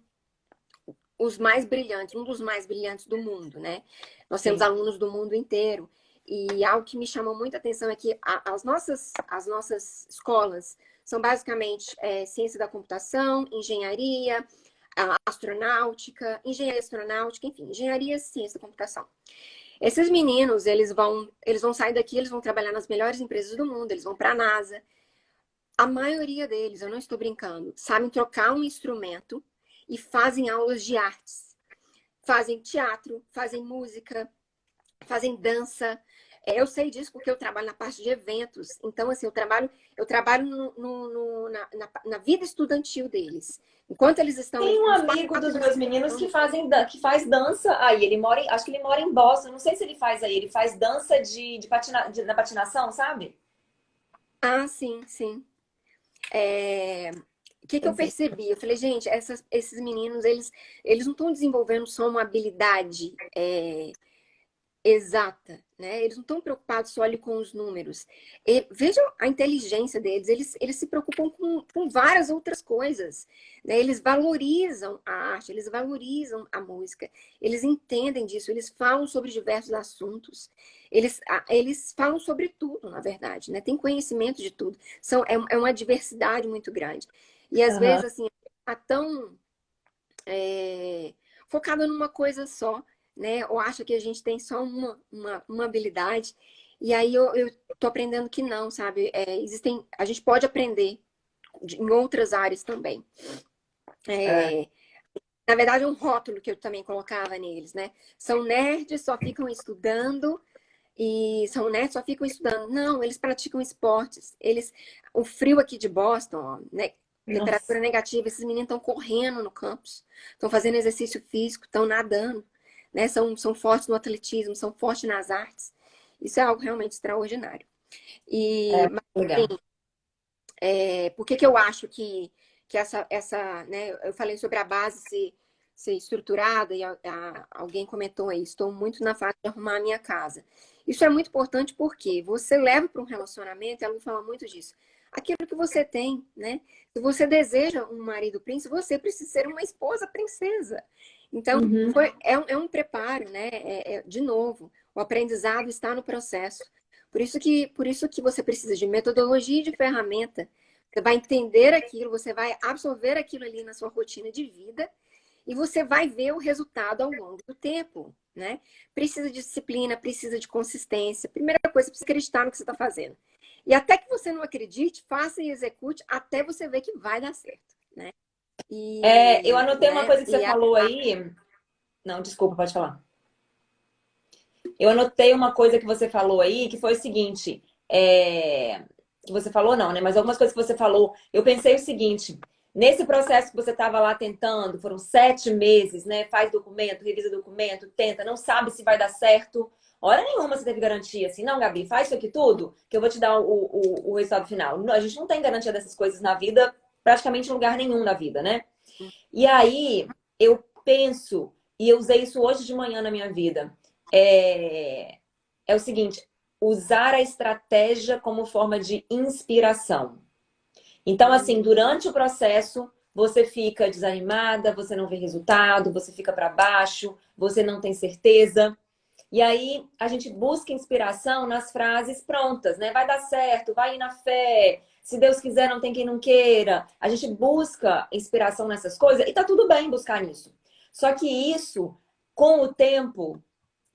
os mais brilhantes, um dos mais brilhantes do mundo, né? Nós temos Sim. alunos do mundo inteiro. E algo que me chamou muita atenção é que as nossas escolas são basicamente ciência da computação, engenharia, astronáutica, enfim, engenharia, ciência da computação. Esses meninos, eles vão sair daqui, eles vão trabalhar nas melhores empresas do mundo, eles vão para a NASA. A maioria deles, eu não estou brincando, sabem trocar um instrumento e fazem aulas de artes. Fazem teatro, fazem música, fazem dança. Eu sei disso porque eu trabalho na parte de eventos. Então, assim, eu trabalho na vida estudantil deles. Enquanto eles estão Tem um nos amigo quatro dos anos meus meninos que estudando. que faz dança aí. Ele mora acho que ele mora em Boston. Não sei se ele faz aí. Ele faz dança na patinação, sabe? Ah, sim, sim. O que eu percebi? Eu falei, gente, esses meninos, eles não estão desenvolvendo só uma habilidade exata, né? Eles não estão preocupados só ali com os números. Vejam a inteligência deles, eles se preocupam com várias outras coisas, né? Eles valorizam a arte, eles valorizam a música, eles entendem disso, eles falam sobre diversos assuntos, eles falam sobre tudo, na verdade, né? Tem conhecimento de tudo. É uma diversidade muito grande. E às vezes, Aham. assim, tá tão focada numa coisa só, né? Ou acha que a gente tem só uma habilidade. E aí eu tô aprendendo que não, sabe? A gente pode aprender em outras áreas também. É. É, na verdade, é um rótulo que eu também colocava neles, né? São nerds, só ficam estudando. E são nerds, só ficam estudando. Não, eles praticam esportes. O frio aqui de Boston, ó, né? Nossa. Temperatura negativa, esses meninos estão correndo no campus, estão fazendo exercício físico, estão nadando, né? São fortes no atletismo, são fortes nas artes. Isso é algo realmente extraordinário. É, Mas, legal. por que eu acho que né? Eu falei sobre a base ser estruturada, e alguém comentou aí, estou muito na fase de arrumar a minha casa. Isso é muito importante porque você leva para um relacionamento, ela me fala muito disso, aquilo que você tem, né? Se você deseja um marido príncipe, você precisa ser uma esposa princesa. Então, Uhum. é um preparo, né? De novo, o aprendizado está no processo. Por isso que você precisa de metodologia e de ferramenta. Você vai entender aquilo, você vai absorver aquilo ali na sua rotina de vida e você vai ver o resultado ao longo do tempo, né? Precisa de disciplina, precisa de consistência. Primeira coisa, você precisa acreditar no que você está fazendo. E até que você não acredite, faça e execute até você ver que vai dar certo, né? Eu anotei uma coisa que você E falou aí. Não, desculpa, pode falar. Eu anotei uma coisa que você falou aí, que foi o seguinte, que você falou não, né? Mas algumas coisas que você falou, eu pensei o seguinte, nesse processo que você estava lá tentando, foram 7 meses, né? Faz documento, revisa documento, tenta, não sabe se vai dar certo. Hora nenhuma você teve garantia, assim, não, Gabi, faz isso aqui tudo, que eu vou te dar o resultado final. Não, a gente não tem garantia dessas coisas na vida, praticamente em lugar nenhum na vida, né? E aí, eu penso, e eu usei isso hoje de manhã na minha vida, é o seguinte, usar a estratégia como forma de inspiração. Então, assim, durante o processo, você fica desanimada, você não vê resultado, você fica para baixo, você não tem certeza. E aí, a gente busca inspiração nas frases prontas, né? Vai dar certo, vai ir na fé, se Deus quiser, não tem quem não queira. A gente busca inspiração nessas coisas e tá tudo bem buscar nisso. Só que isso, com o tempo,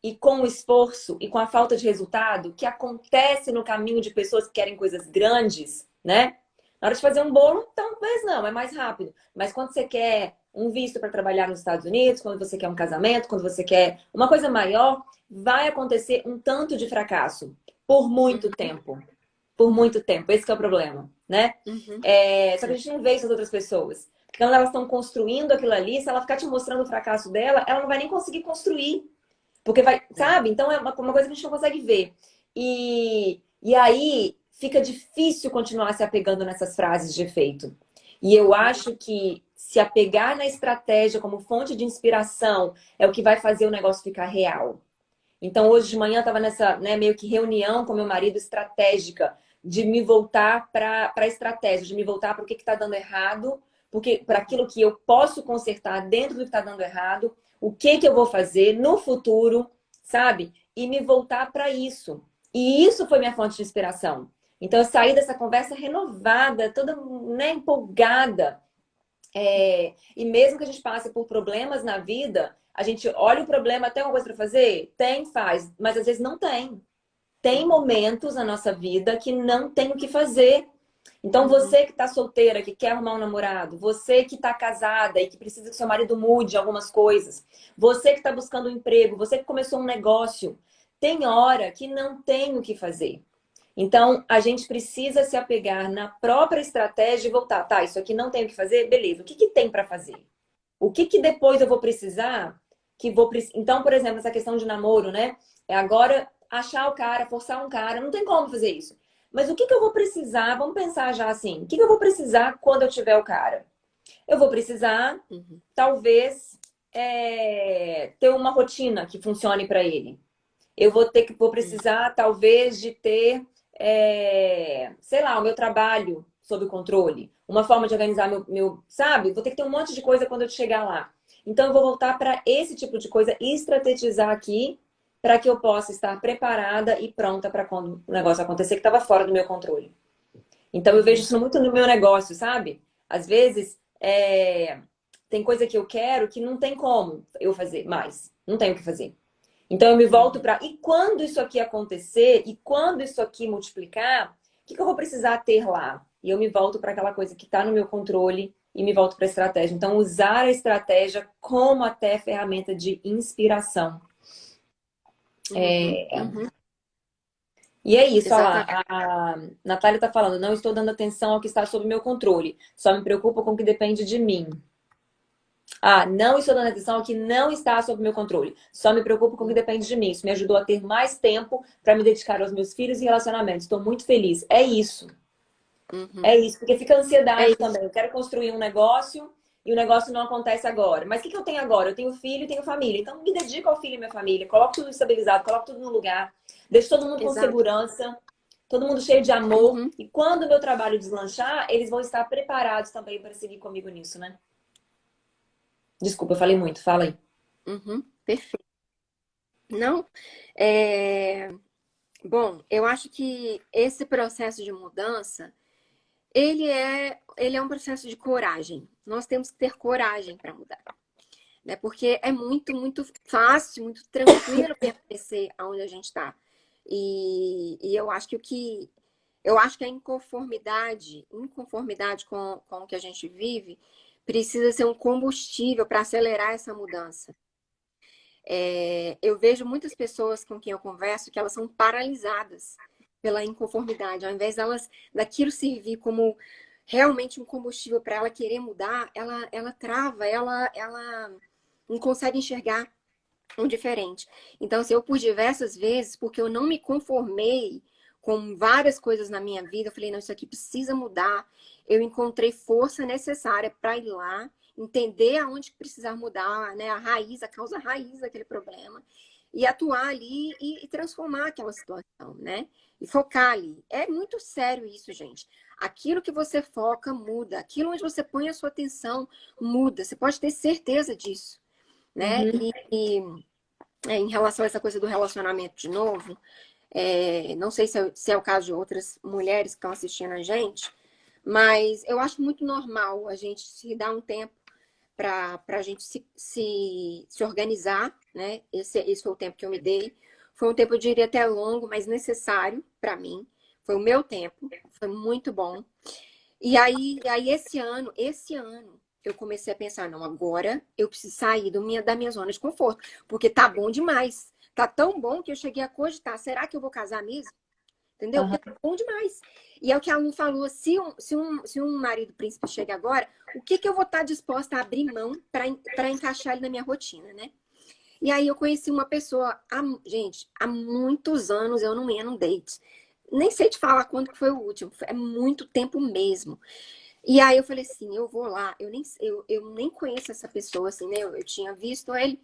e com o esforço e com a falta de resultado que acontece no caminho de pessoas que querem coisas grandes, né? Na hora de fazer um bolo, talvez não, é mais rápido. Mas quando você quer um visto para trabalhar nos Estados Unidos, quando você quer um casamento, quando você quer uma coisa maior, vai acontecer um tanto de fracasso por muito tempo. Por muito tempo. Esse que é o problema, né? Só que a gente não vê isso nas outras pessoas. Porque quando elas estão construindo aquilo ali, se ela ficar te mostrando o fracasso dela, ela não vai nem conseguir construir. Porque vai, sabe? Então é uma coisa que a gente não consegue ver. E aí fica difícil continuar se apegando nessas frases de efeito. E eu acho que se apegar na estratégia como fonte de inspiração é o que vai fazer o negócio ficar real. Então hoje de manhã eu estava nessa, né, meio que reunião com meu marido estratégica de me voltar para a estratégia, de me voltar para o que está dando errado, porque para aquilo que eu posso consertar dentro do que está dando errado, o que eu vou fazer no futuro, sabe? E me voltar para isso. E isso foi minha fonte de inspiração. Então eu saí dessa conversa renovada, toda, né, empolgada. E mesmo que a gente passe por problemas na vida, a gente olha o problema, tem alguma coisa para fazer? Tem, faz, mas às vezes não tem. Tem momentos na nossa vida que não tem o que fazer. Então, você que está solteira, que quer arrumar um namorado, você que está casada e que precisa que seu marido mude algumas coisas, você que está buscando um emprego, você que começou um negócio, tem hora que não tem o que fazer. Então, a gente precisa se apegar na própria estratégia e voltar. Tá, isso aqui não tem o que fazer? Beleza, o que tem para fazer? O que depois eu vou precisar? Então, por exemplo, essa questão de namoro, né? É agora achar o cara, forçar um cara, não tem como fazer isso. Mas o que eu vou precisar? Vamos pensar já assim. O que eu vou precisar quando eu tiver o cara? Eu vou precisar, talvez, ter uma rotina que funcione para ele. Eu vou precisar, talvez, de ter, sei lá, o meu trabalho sob controle. Uma forma de organizar sabe? Vou ter que ter um monte de coisa quando eu chegar lá. Então, eu vou voltar para esse tipo de coisa e estrategizar aqui para que eu possa estar preparada e pronta para quando o negócio acontecer que estava fora do meu controle. Então, eu vejo isso muito no meu negócio, sabe? Às vezes, tem coisa que eu quero que não tem como eu fazer mais. Não tenho o que fazer. Então, eu me volto para... E quando isso aqui acontecer, e quando isso aqui multiplicar, o que eu vou precisar ter lá? E eu me volto para aquela coisa que está no meu controle e me volto para a estratégia. Então, usar a estratégia como até ferramenta de inspiração. E é isso, olha lá. A Natália está falando, não estou dando atenção ao que está sob meu controle. Só me preocupo com o que depende de mim. Não estou dando atenção ao que não está sob meu controle. Só me preocupo com o que depende de mim. Isso me ajudou a ter mais tempo para me dedicar aos meus filhos e relacionamentos. Estou muito feliz. É isso. É isso, porque fica ansiedade também. Eu quero construir um negócio e o negócio não acontece agora. Mas o que que eu tenho agora? Eu tenho filho e tenho família. Então me dedico ao filho e minha família, coloco tudo estabilizado, coloco tudo no lugar, deixo todo mundo com Exato. segurança, todo mundo cheio de amor. Uhum, E quando o meu trabalho deslanchar, eles vão estar preparados também para seguir comigo nisso, né? Desculpa, eu falei muito, fala aí. uhum, perfeito. Não, é... Bom, eu acho que esse processo de mudança, ele é um processo de coragem. Nós temos que ter coragem para mudar, né? Porque é muito, muito fácil, muito tranquilo permanecer onde a gente está. E eu acho que a inconformidade com o que a gente vive, precisa ser um combustível para acelerar essa mudança. Eu vejo muitas pessoas com quem eu converso que elas são paralisadas pela inconformidade. Ao invés daquilo servir como realmente um combustível para ela querer mudar, ela trava, ela não consegue enxergar um diferente. Então, assim, eu por diversas vezes, porque eu não me conformei com várias coisas na minha vida, eu falei, não, isso aqui precisa mudar. Eu encontrei força necessária para ir lá, entender aonde precisar mudar, né, a causa raiz daquele problema, e atuar ali e transformar aquela situação, né? E focar ali. É muito sério isso, gente. Aquilo que você foca muda, aquilo onde você põe a sua atenção muda. Você pode ter certeza disso, né? Uhum. Em relação a essa coisa do relacionamento de novo, não sei se é o caso de outras mulheres que estão assistindo a gente, mas eu acho muito normal a gente se dar um tempo para a gente se organizar, né? Esse foi o tempo que eu me dei. Foi um tempo, eu diria, até longo, mas necessário para mim. Foi o meu tempo, foi muito bom. E aí esse ano, eu comecei a pensar, não, agora eu preciso sair da minha zona de conforto, porque tá bom demais. Tá tão bom que eu cheguei a cogitar, será que eu vou casar mesmo? Entendeu? Porque tá Aham. bom demais. E é o que a Lu falou, se um marido príncipe chega agora, o que que eu vou estar disposta a abrir mão para encaixar ele na minha rotina, né? E aí eu conheci uma pessoa, gente, há muitos anos eu não ia num date. Nem sei te falar quando que foi o último, é muito tempo mesmo. E aí eu falei assim, eu vou lá, eu nem conheço essa pessoa, assim, né? Eu tinha visto ele,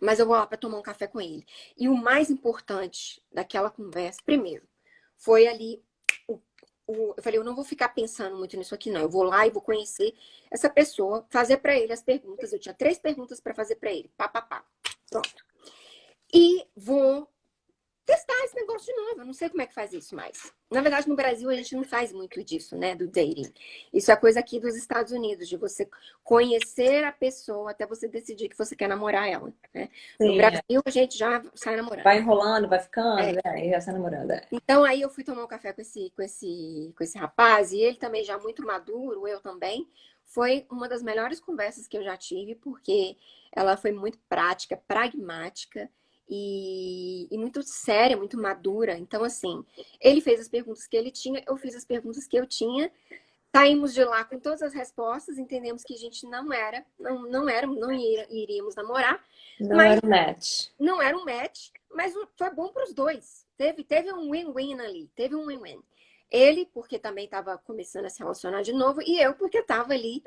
mas eu vou lá para tomar um café com ele. E o mais importante daquela conversa, primeiro, foi ali eu falei, eu não vou ficar pensando muito nisso aqui, não. Eu vou lá e vou conhecer essa pessoa, fazer para ele as perguntas. Eu tinha 3 perguntas para fazer para ele. Pá, pá, pá. Pronto. E vou testar esse negócio de novo. Eu não sei como é que faz isso mais. Na verdade, no Brasil, a gente não faz muito disso, né? Do dating. Isso é coisa aqui dos Estados Unidos, de você conhecer a pessoa até você decidir que você quer namorar ela, né? No Sim, é. Brasil, a gente já sai namorando. Vai enrolando, vai ficando, É. né? E já está namorando. É. Então, aí eu fui tomar um café com esse rapaz, e ele também já muito maduro, eu também. Foi uma das melhores conversas que eu já tive, porque ela foi muito prática, pragmática e muito séria, muito madura. Então, assim, ele fez as perguntas que ele tinha, eu fiz as perguntas que eu tinha. Saímos de lá com todas as respostas, entendemos que a gente não iríamos namorar, Não mas era um match. não era um match, mas foi bom para os dois. Teve um win-win ali, teve um win-win. Ele, porque também estava começando a se relacionar de novo, e eu, porque estava ali.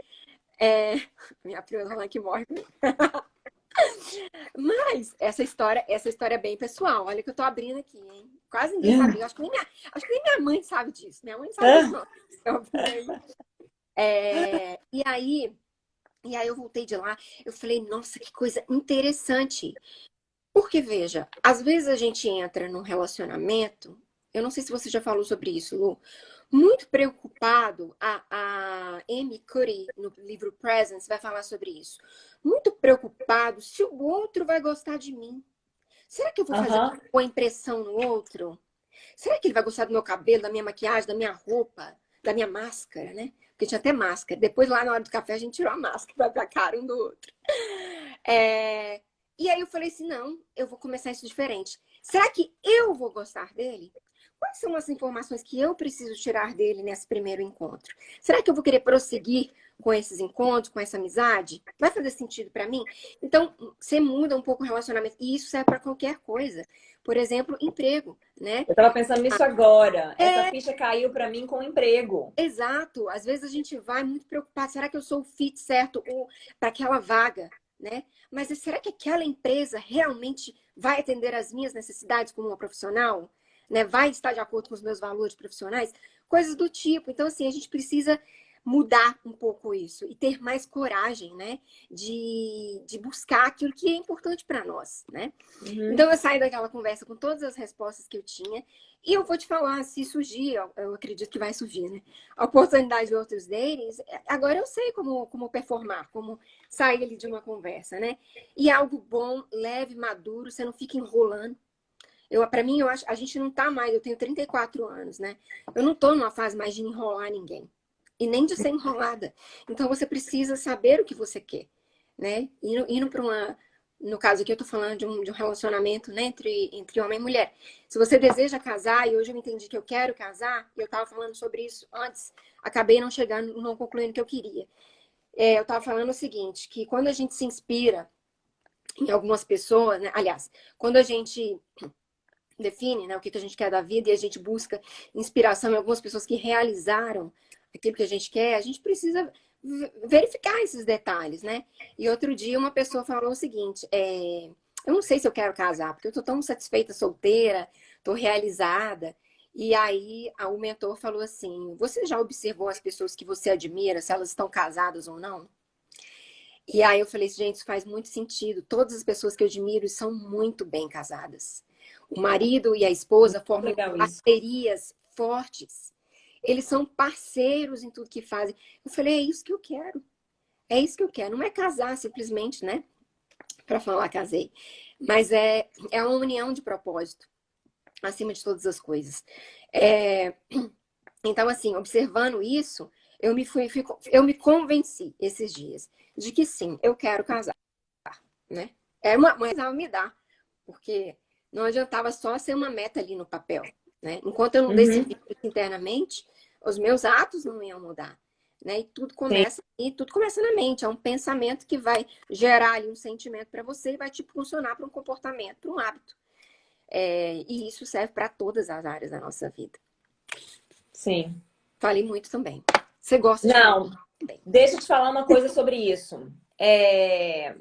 é, Minha prima lá que morre. Mas essa história é bem pessoal. Olha que eu tô abrindo aqui, hein? Quase ninguém sabe. Acho que nem minha mãe sabe disso. Minha mãe não sabe disso, Ah, não. Eu falei. E aí eu voltei de lá, eu falei, nossa, que coisa interessante. Porque, veja, às vezes a gente entra num relacionamento, eu não sei se você já falou sobre isso, Lu, muito preocupado, a Amy Cuddy, no livro Presence, vai falar sobre isso. Muito preocupado se o outro vai gostar de mim. Será que eu vou fazer aham. uma boa impressão no outro? Será que ele vai gostar do meu cabelo, da minha maquiagem, da minha roupa, da minha máscara, né? Porque tinha até máscara. Depois, lá na hora do café, a gente tirou a máscara para ver a cara um do outro. É, E aí eu falei assim, não, eu vou começar isso diferente. Será que eu vou gostar dele? quais são as informações que eu preciso tirar dele nesse primeiro encontro? Será que eu vou querer prosseguir com esses encontros, com essa amizade? Vai fazer sentido para mim? Então, você muda um pouco o relacionamento. E isso serve para qualquer coisa. Por exemplo, emprego, né? Eu tava pensando nisso agora. Essa É, ficha caiu para mim com o emprego. exato. Às vezes a gente vai muito preocupado. Será que eu sou o fit certo para aquela vaga, né? Mas será que aquela empresa realmente vai atender às minhas necessidades como uma profissional? Né? Vai estar de acordo com os meus valores profissionais? Coisas do tipo. Então, assim, a gente precisa mudar um pouco isso e ter mais coragem, né? De buscar aquilo que é importante para nós, né? Uhum. Então, eu saí daquela conversa com todas as respostas que eu tinha. E eu vou te falar, se surgir, eu acredito que vai surgir, né? A oportunidade de outros datings, agora eu sei como performar, como sair ali de uma conversa, né? E é algo bom, leve, maduro, você não fica enrolando. Para mim, eu acho, a gente não tá mais, eu tenho 34 anos, né? Eu não tô numa fase mais de enrolar ninguém. E nem de ser enrolada. Então, você precisa saber o que você quer, né? Indo para uma... No caso aqui, eu tô falando de um relacionamento, né, entre homem e mulher. Se você deseja casar, e hoje eu entendi que eu quero casar, e eu tava falando sobre isso antes, acabei não chegando, não concluindo o que eu queria. Eu tava falando o seguinte, que quando a gente se inspira em algumas pessoas, né? Aliás, quando a gente define, né, o que a gente quer da vida e a gente busca inspiração em algumas pessoas que realizaram aquilo que a gente quer, a gente precisa verificar esses detalhes, né? E outro dia uma pessoa falou o seguinte, eu não sei se eu quero casar, porque eu tô tão satisfeita solteira, tô realizada. E aí o mentor falou assim, você já observou as pessoas que você admira, se elas estão casadas ou não? E aí eu falei, gente, isso faz muito sentido. Todas as pessoas que eu admiro são muito bem casadas. O marido e a esposa Muito formam legal isso. parcerias fortes. Eles são parceiros em tudo que fazem. Eu falei, é isso que eu quero. É isso que eu quero. Não é casar simplesmente, né? Para falar casei. Mas é uma união de propósito, acima de todas as coisas. É, então, assim, observando isso, eu me convenci esses dias de que sim, eu quero casar, né? É uma precisava me dar, porque não adiantava só ser uma meta ali no papel, né? Enquanto eu não Uhum. decidir internamente, os meus atos não iam mudar, né? Sim. E tudo começa na mente, é um pensamento que vai gerar ali um sentimento para você e vai te funcionar para um comportamento, para um hábito. E isso serve para todas as áreas da nossa vida. Sim. Falei muito também. Você gosta de falar Não, também. deixa eu te falar uma coisa sobre isso. É,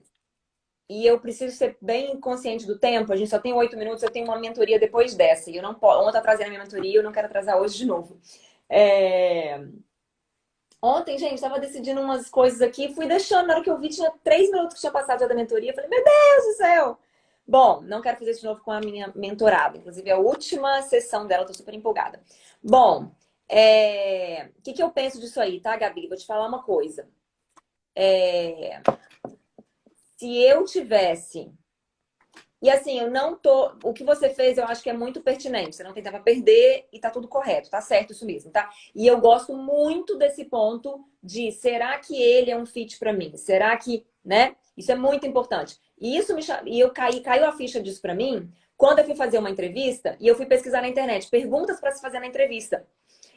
E eu preciso ser bem consciente do tempo. A gente só tem 8 minutos, eu tenho uma mentoria depois dessa. E eu não posso. Ontem eu atrasei na minha mentoria, eu não quero atrasar hoje de novo. É, Ontem, gente, estava decidindo umas coisas aqui, fui deixando, na hora que eu vi, tinha 3 minutos que tinha passado já da mentoria. Eu falei, meu Deus do céu! Bom, não quero fazer isso de novo com a minha mentorada. Inclusive, é a última sessão dela, eu tô super empolgada. Bom, o que que eu penso disso aí, tá, Gabi? Vou te falar uma coisa. Se eu tivesse. E assim, eu não tô. O que você fez, eu acho que é muito pertinente. Você não tem tempo a perder e tá tudo correto, tá certo isso mesmo, tá? E eu gosto muito desse ponto de será que ele é um fit pra mim? Será que, né? Isso é muito importante. E isso e eu caiu a ficha disso pra mim quando eu fui fazer uma entrevista e eu fui pesquisar na internet perguntas pra se fazer na entrevista.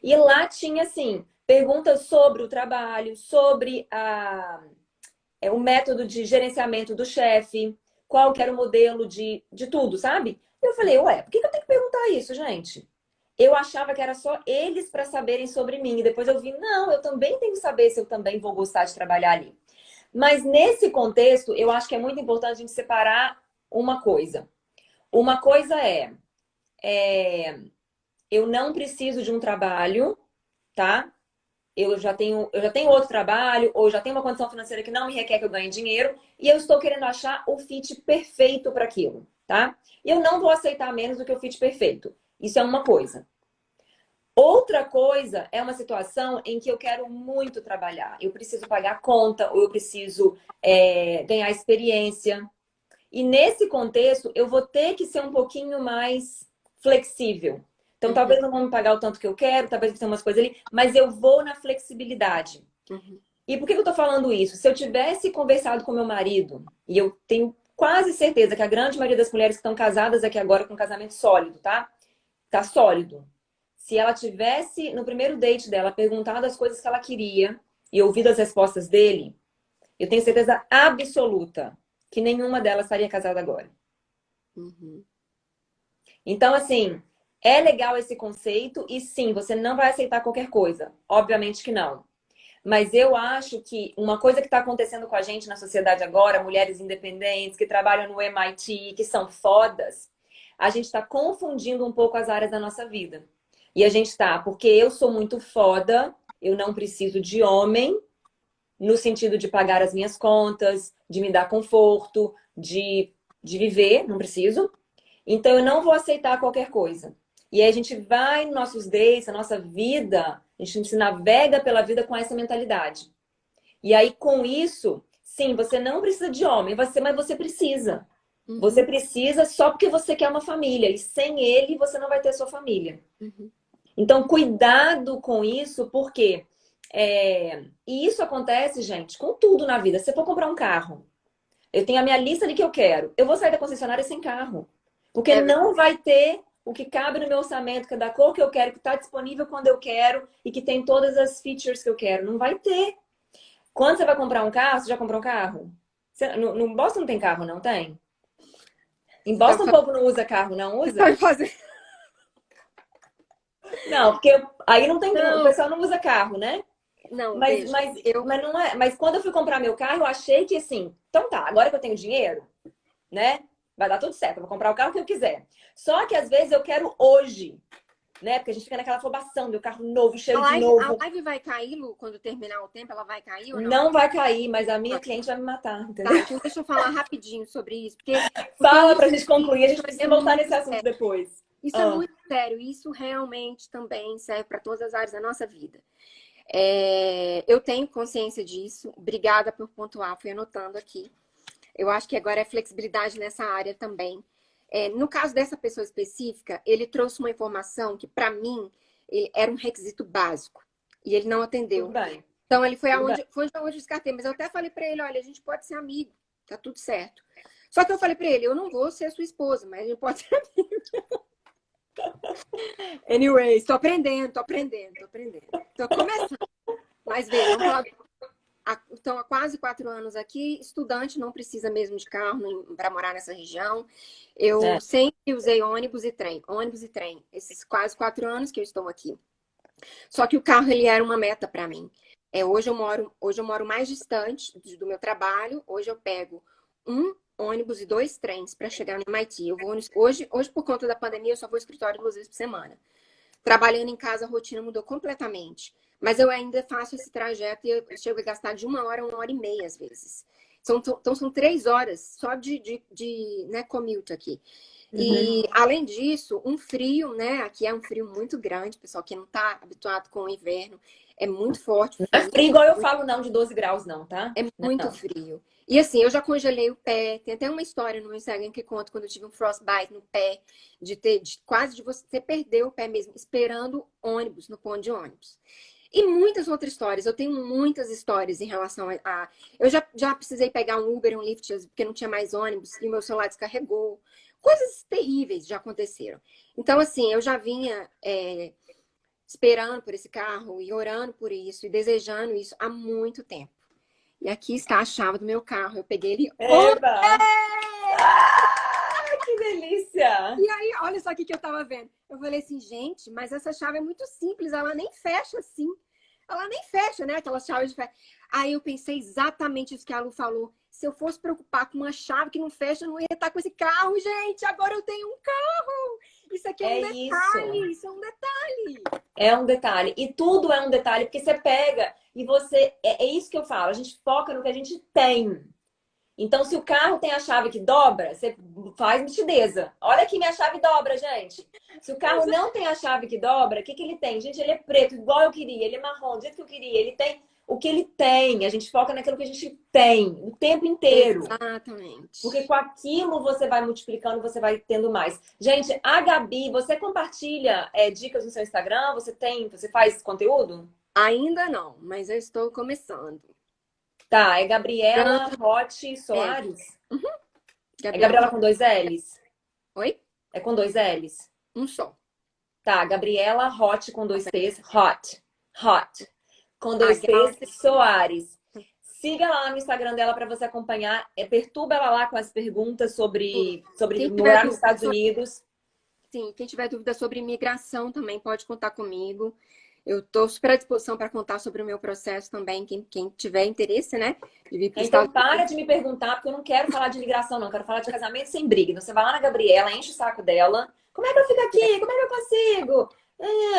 E lá tinha assim, perguntas sobre o trabalho, sobre o método de gerenciamento do chefe, qual que era o modelo de tudo, sabe? Eu falei, ué, por que eu tenho que perguntar isso, gente? Eu achava que era só eles para saberem sobre mim. E depois eu vi, não, eu também tenho que saber se eu também vou gostar de trabalhar ali. Mas nesse contexto, eu acho que é muito importante a gente separar uma coisa. Uma coisa é eu não preciso de um trabalho, tá? Eu já tenho outro trabalho, ou já tenho uma condição financeira que não me requer que eu ganhe dinheiro, e eu estou querendo achar o fit perfeito para aquilo, tá? E eu não vou aceitar menos do que o fit perfeito. Isso é uma coisa. Outra coisa é uma situação em que eu quero muito trabalhar. Eu preciso pagar conta, ou eu preciso ganhar experiência. E nesse contexto, eu vou ter que ser um pouquinho mais flexível. Então, Uhum, talvez não vão me pagar o tanto que eu quero, talvez tenha umas coisas ali, mas eu vou na flexibilidade. uhum, E por que eu tô falando isso? Se eu tivesse conversado com meu marido, e eu tenho quase certeza que a grande maioria das mulheres que estão casadas aqui agora com um casamento sólido, tá? Tá sólido. se ela tivesse, no primeiro date dela, perguntado as coisas que ela queria e ouvido as respostas dele, eu tenho certeza absoluta que nenhuma delas estaria casada agora. Uhum. Então, assim, é legal esse conceito e sim, você não vai aceitar qualquer coisa. Obviamente que não. Mas eu acho que uma coisa que está acontecendo com a gente na sociedade agora, mulheres independentes que trabalham no MIT, que são fodas, a gente está confundindo um pouco as áreas da nossa vida. E a gente está, porque eu sou muito foda, eu não preciso de homem, no sentido de pagar as minhas contas, de me dar conforto, de viver, não preciso. Então eu não vou aceitar qualquer coisa. E aí a gente vai nos nossos dates, a nossa vida, a gente se navega pela vida com essa mentalidade. E aí com isso, sim, você não precisa de homem, mas você precisa. Você Uhum. precisa só porque você quer uma família. E sem ele, você não vai ter sua família. Uhum. Então, cuidado com isso, porque e isso acontece, gente, com tudo na vida. Se você for comprar um carro, eu tenho a minha lista de que eu quero. Eu vou sair da concessionária sem carro. Porque É verdade. não vai ter o que cabe no meu orçamento, que é da cor que eu quero, que está disponível quando eu quero e que tem todas as features que eu quero. Não vai ter. Quando você vai comprar um carro, você já comprou um carro? No Boston não tem carro, não tem? Em Você tá Boston o povo não usa carro, não você tá usa? me fazendo... Não, porque aí não tem, o Não, pessoal não usa carro, né? não, Mas, veja, mas, mas não é. Mas quando eu fui comprar meu carro, eu achei que assim, então tá, agora que eu tenho dinheiro, né? Vai dar tudo certo, eu vou comprar o carro que eu quiser. Só que às vezes eu quero hoje, né? Porque a gente fica naquela afobação do carro novo, cheiro de a novo. live vai cair, Lu, quando terminar o tempo, ela vai cair ou não? Não vai cair, mas a minha Não. cliente vai me matar, Tá, entendeu? então deixa eu falar rapidinho sobre isso, porque Fala pra isso, gente concluir, a gente isso precisa é voltar muito nesse assunto sério. depois. Isso é Ah, muito sério. Isso realmente também serve para todas as áreas da nossa vida. Eu tenho consciência disso. Obrigada por pontuar, fui anotando aqui. Eu acho que agora é flexibilidade nessa área também. No caso dessa pessoa específica, ele trouxe uma informação que, para mim, era um requisito básico. E ele não tudo atendeu. bem, Então, ele tudo bem. foi onde eu descartei. Mas eu até falei para ele, olha, a gente pode ser amigo. Tá tudo certo. Só que eu falei para ele, eu não vou ser sua esposa, mas a gente pode ser amigo. Anyway, estou aprendendo, estou aprendendo, estou aprendendo. Estou começando. Mas veja, vamos falar. Estão há quase 4 anos aqui. Estudante não precisa mesmo de carro para morar nessa região. Eu É. sempre usei ônibus e trem. Ônibus e trem. Esses quase 4 anos que eu estou aqui. Só que o carro ele era uma meta para mim. Hoje eu moro mais distante do meu trabalho. Hoje eu pego um ônibus e 2 trens para chegar no MIT. Hoje, por conta da pandemia, eu só vou ao escritório 2 vezes por semana. Trabalhando em casa, a rotina mudou completamente. Mas eu ainda faço esse trajeto e eu chego a gastar de 1 hora e meia, às vezes. Então, são 3 horas só de commute aqui. Uhum. E, além disso, um frio, né? Aqui é um frio muito grande, pessoal que não está habituado com o inverno. É muito forte o Não é frio. frio igual eu falo, não, de 12 graus, não, tá? É Não, muito não. frio. E assim, eu já congelei o pé. Tem até uma história no meu Instagram que conta quando eu tive um frostbite no pé, quase de você perder o pé mesmo, esperando ônibus, no ponto de ônibus. E muitas outras histórias. Eu tenho muitas histórias em relação a. Eu já precisei pegar um Uber, um Lyft, porque não tinha mais ônibus e o meu celular descarregou. Coisas terríveis já aconteceram. Então, assim, eu já vinha esperando por esse carro e orando por isso e desejando isso há muito tempo. E aqui está a chave do meu carro. Eu peguei ele ontem! Eba! Ah, que delícia! E aí, olha só o que eu tava vendo. Eu falei assim, gente, mas essa chave é muito simples, ela nem fecha assim. Ela nem fecha, né? Aquela chave de ferro. Aí eu pensei exatamente isso que a Lu falou. Se eu fosse preocupar com uma chave que não fecha, eu não ia estar com esse carro, gente. Agora eu tenho um carro. Isso aqui é um É isso. detalhe. Isso é um detalhe. É um detalhe. E tudo é um detalhe, porque você pega e você. É isso que eu falo. A gente foca no que a gente tem. Então, se o carro tem a chave que dobra, você faz nitideza. Olha aqui minha chave dobra, gente. Se o carro não tem a chave que dobra, o que que ele tem? Gente, ele é preto, igual eu queria. Ele é marrom, do jeito que eu queria. Ele tem o que ele tem. A gente foca naquilo que a gente tem o tempo inteiro. Porque Exatamente. com aquilo você vai multiplicando, você vai tendo mais. Gente, a Gabi, você compartilha dicas no seu Instagram? Você faz conteúdo? Ainda não, mas eu estou começando. Tá, é Gabriela Então, Rotti é, Soares? É Gabriela Gabriela Rocha. com dois L's? Oi? É com dois L's? Um só. Tá, Gabriela Hot com dois T's. Hot. Hot. Com Ah, dois T's. Soares. Siga ela lá no Instagram dela para você acompanhar. Perturba ela lá com as perguntas sobre quem tiver morar nos dúvida Estados Unidos. sim, quem tiver dúvida sobre imigração também pode contar comigo. Eu estou super à disposição para contar sobre o meu processo também, quem tiver interesse, né, de vir para os Então, Estados para Unidos. de me perguntar, porque eu não quero falar de imigração, não. Eu quero falar de casamento sem briga. Então, você vai lá na Gabriela, enche o saco dela. Como é que eu fico aqui? Como é que eu consigo?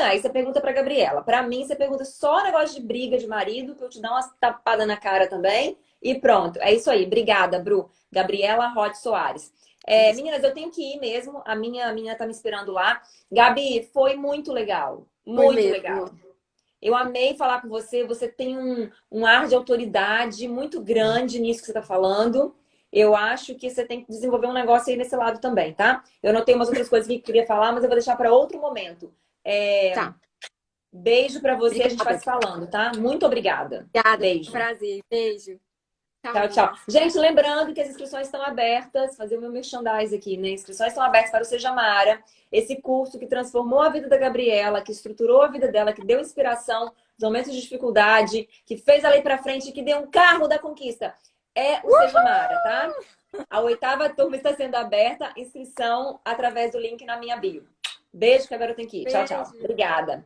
Aí você pergunta pra Gabriela. Pra mim, você pergunta só negócio de briga de marido, que eu te dou umas tapadas na cara também. E pronto. É isso aí. Obrigada, Bru. Gabriela Rod Soares. Isso, Meninas, eu tenho que ir mesmo. A minha tá me esperando lá. Gabi, foi muito legal. foi Muito legal. mesmo. Eu amei falar com você. Você tem um ar de autoridade muito grande nisso que você está falando. Eu acho que você tem que desenvolver um negócio aí nesse lado também, tá? Eu não tenho umas outras coisas que eu queria falar, mas eu vou deixar para outro momento. Tá, Beijo para você, a gente vai obrigada. se falando, tá? Muito obrigada. Obrigada, foi um Beijo. prazer. Beijo. Tchau, Tchau, tchau. meninas. Gente, lembrando que as inscrições estão abertas, fazer o meu merchandise aqui, né? Inscrições estão abertas para o Seja Mara, esse curso que transformou a vida da Gabriela, que estruturou a vida dela, que deu inspiração nos momentos de dificuldade, que fez ela ir para frente, que deu um carro da conquista. É o Seja Mara, tá? A 8ª turma está sendo aberta, inscrição através do link na minha bio. Beijo, que agora eu tenho que ir. Tchau, tchau. Beijo. Obrigada.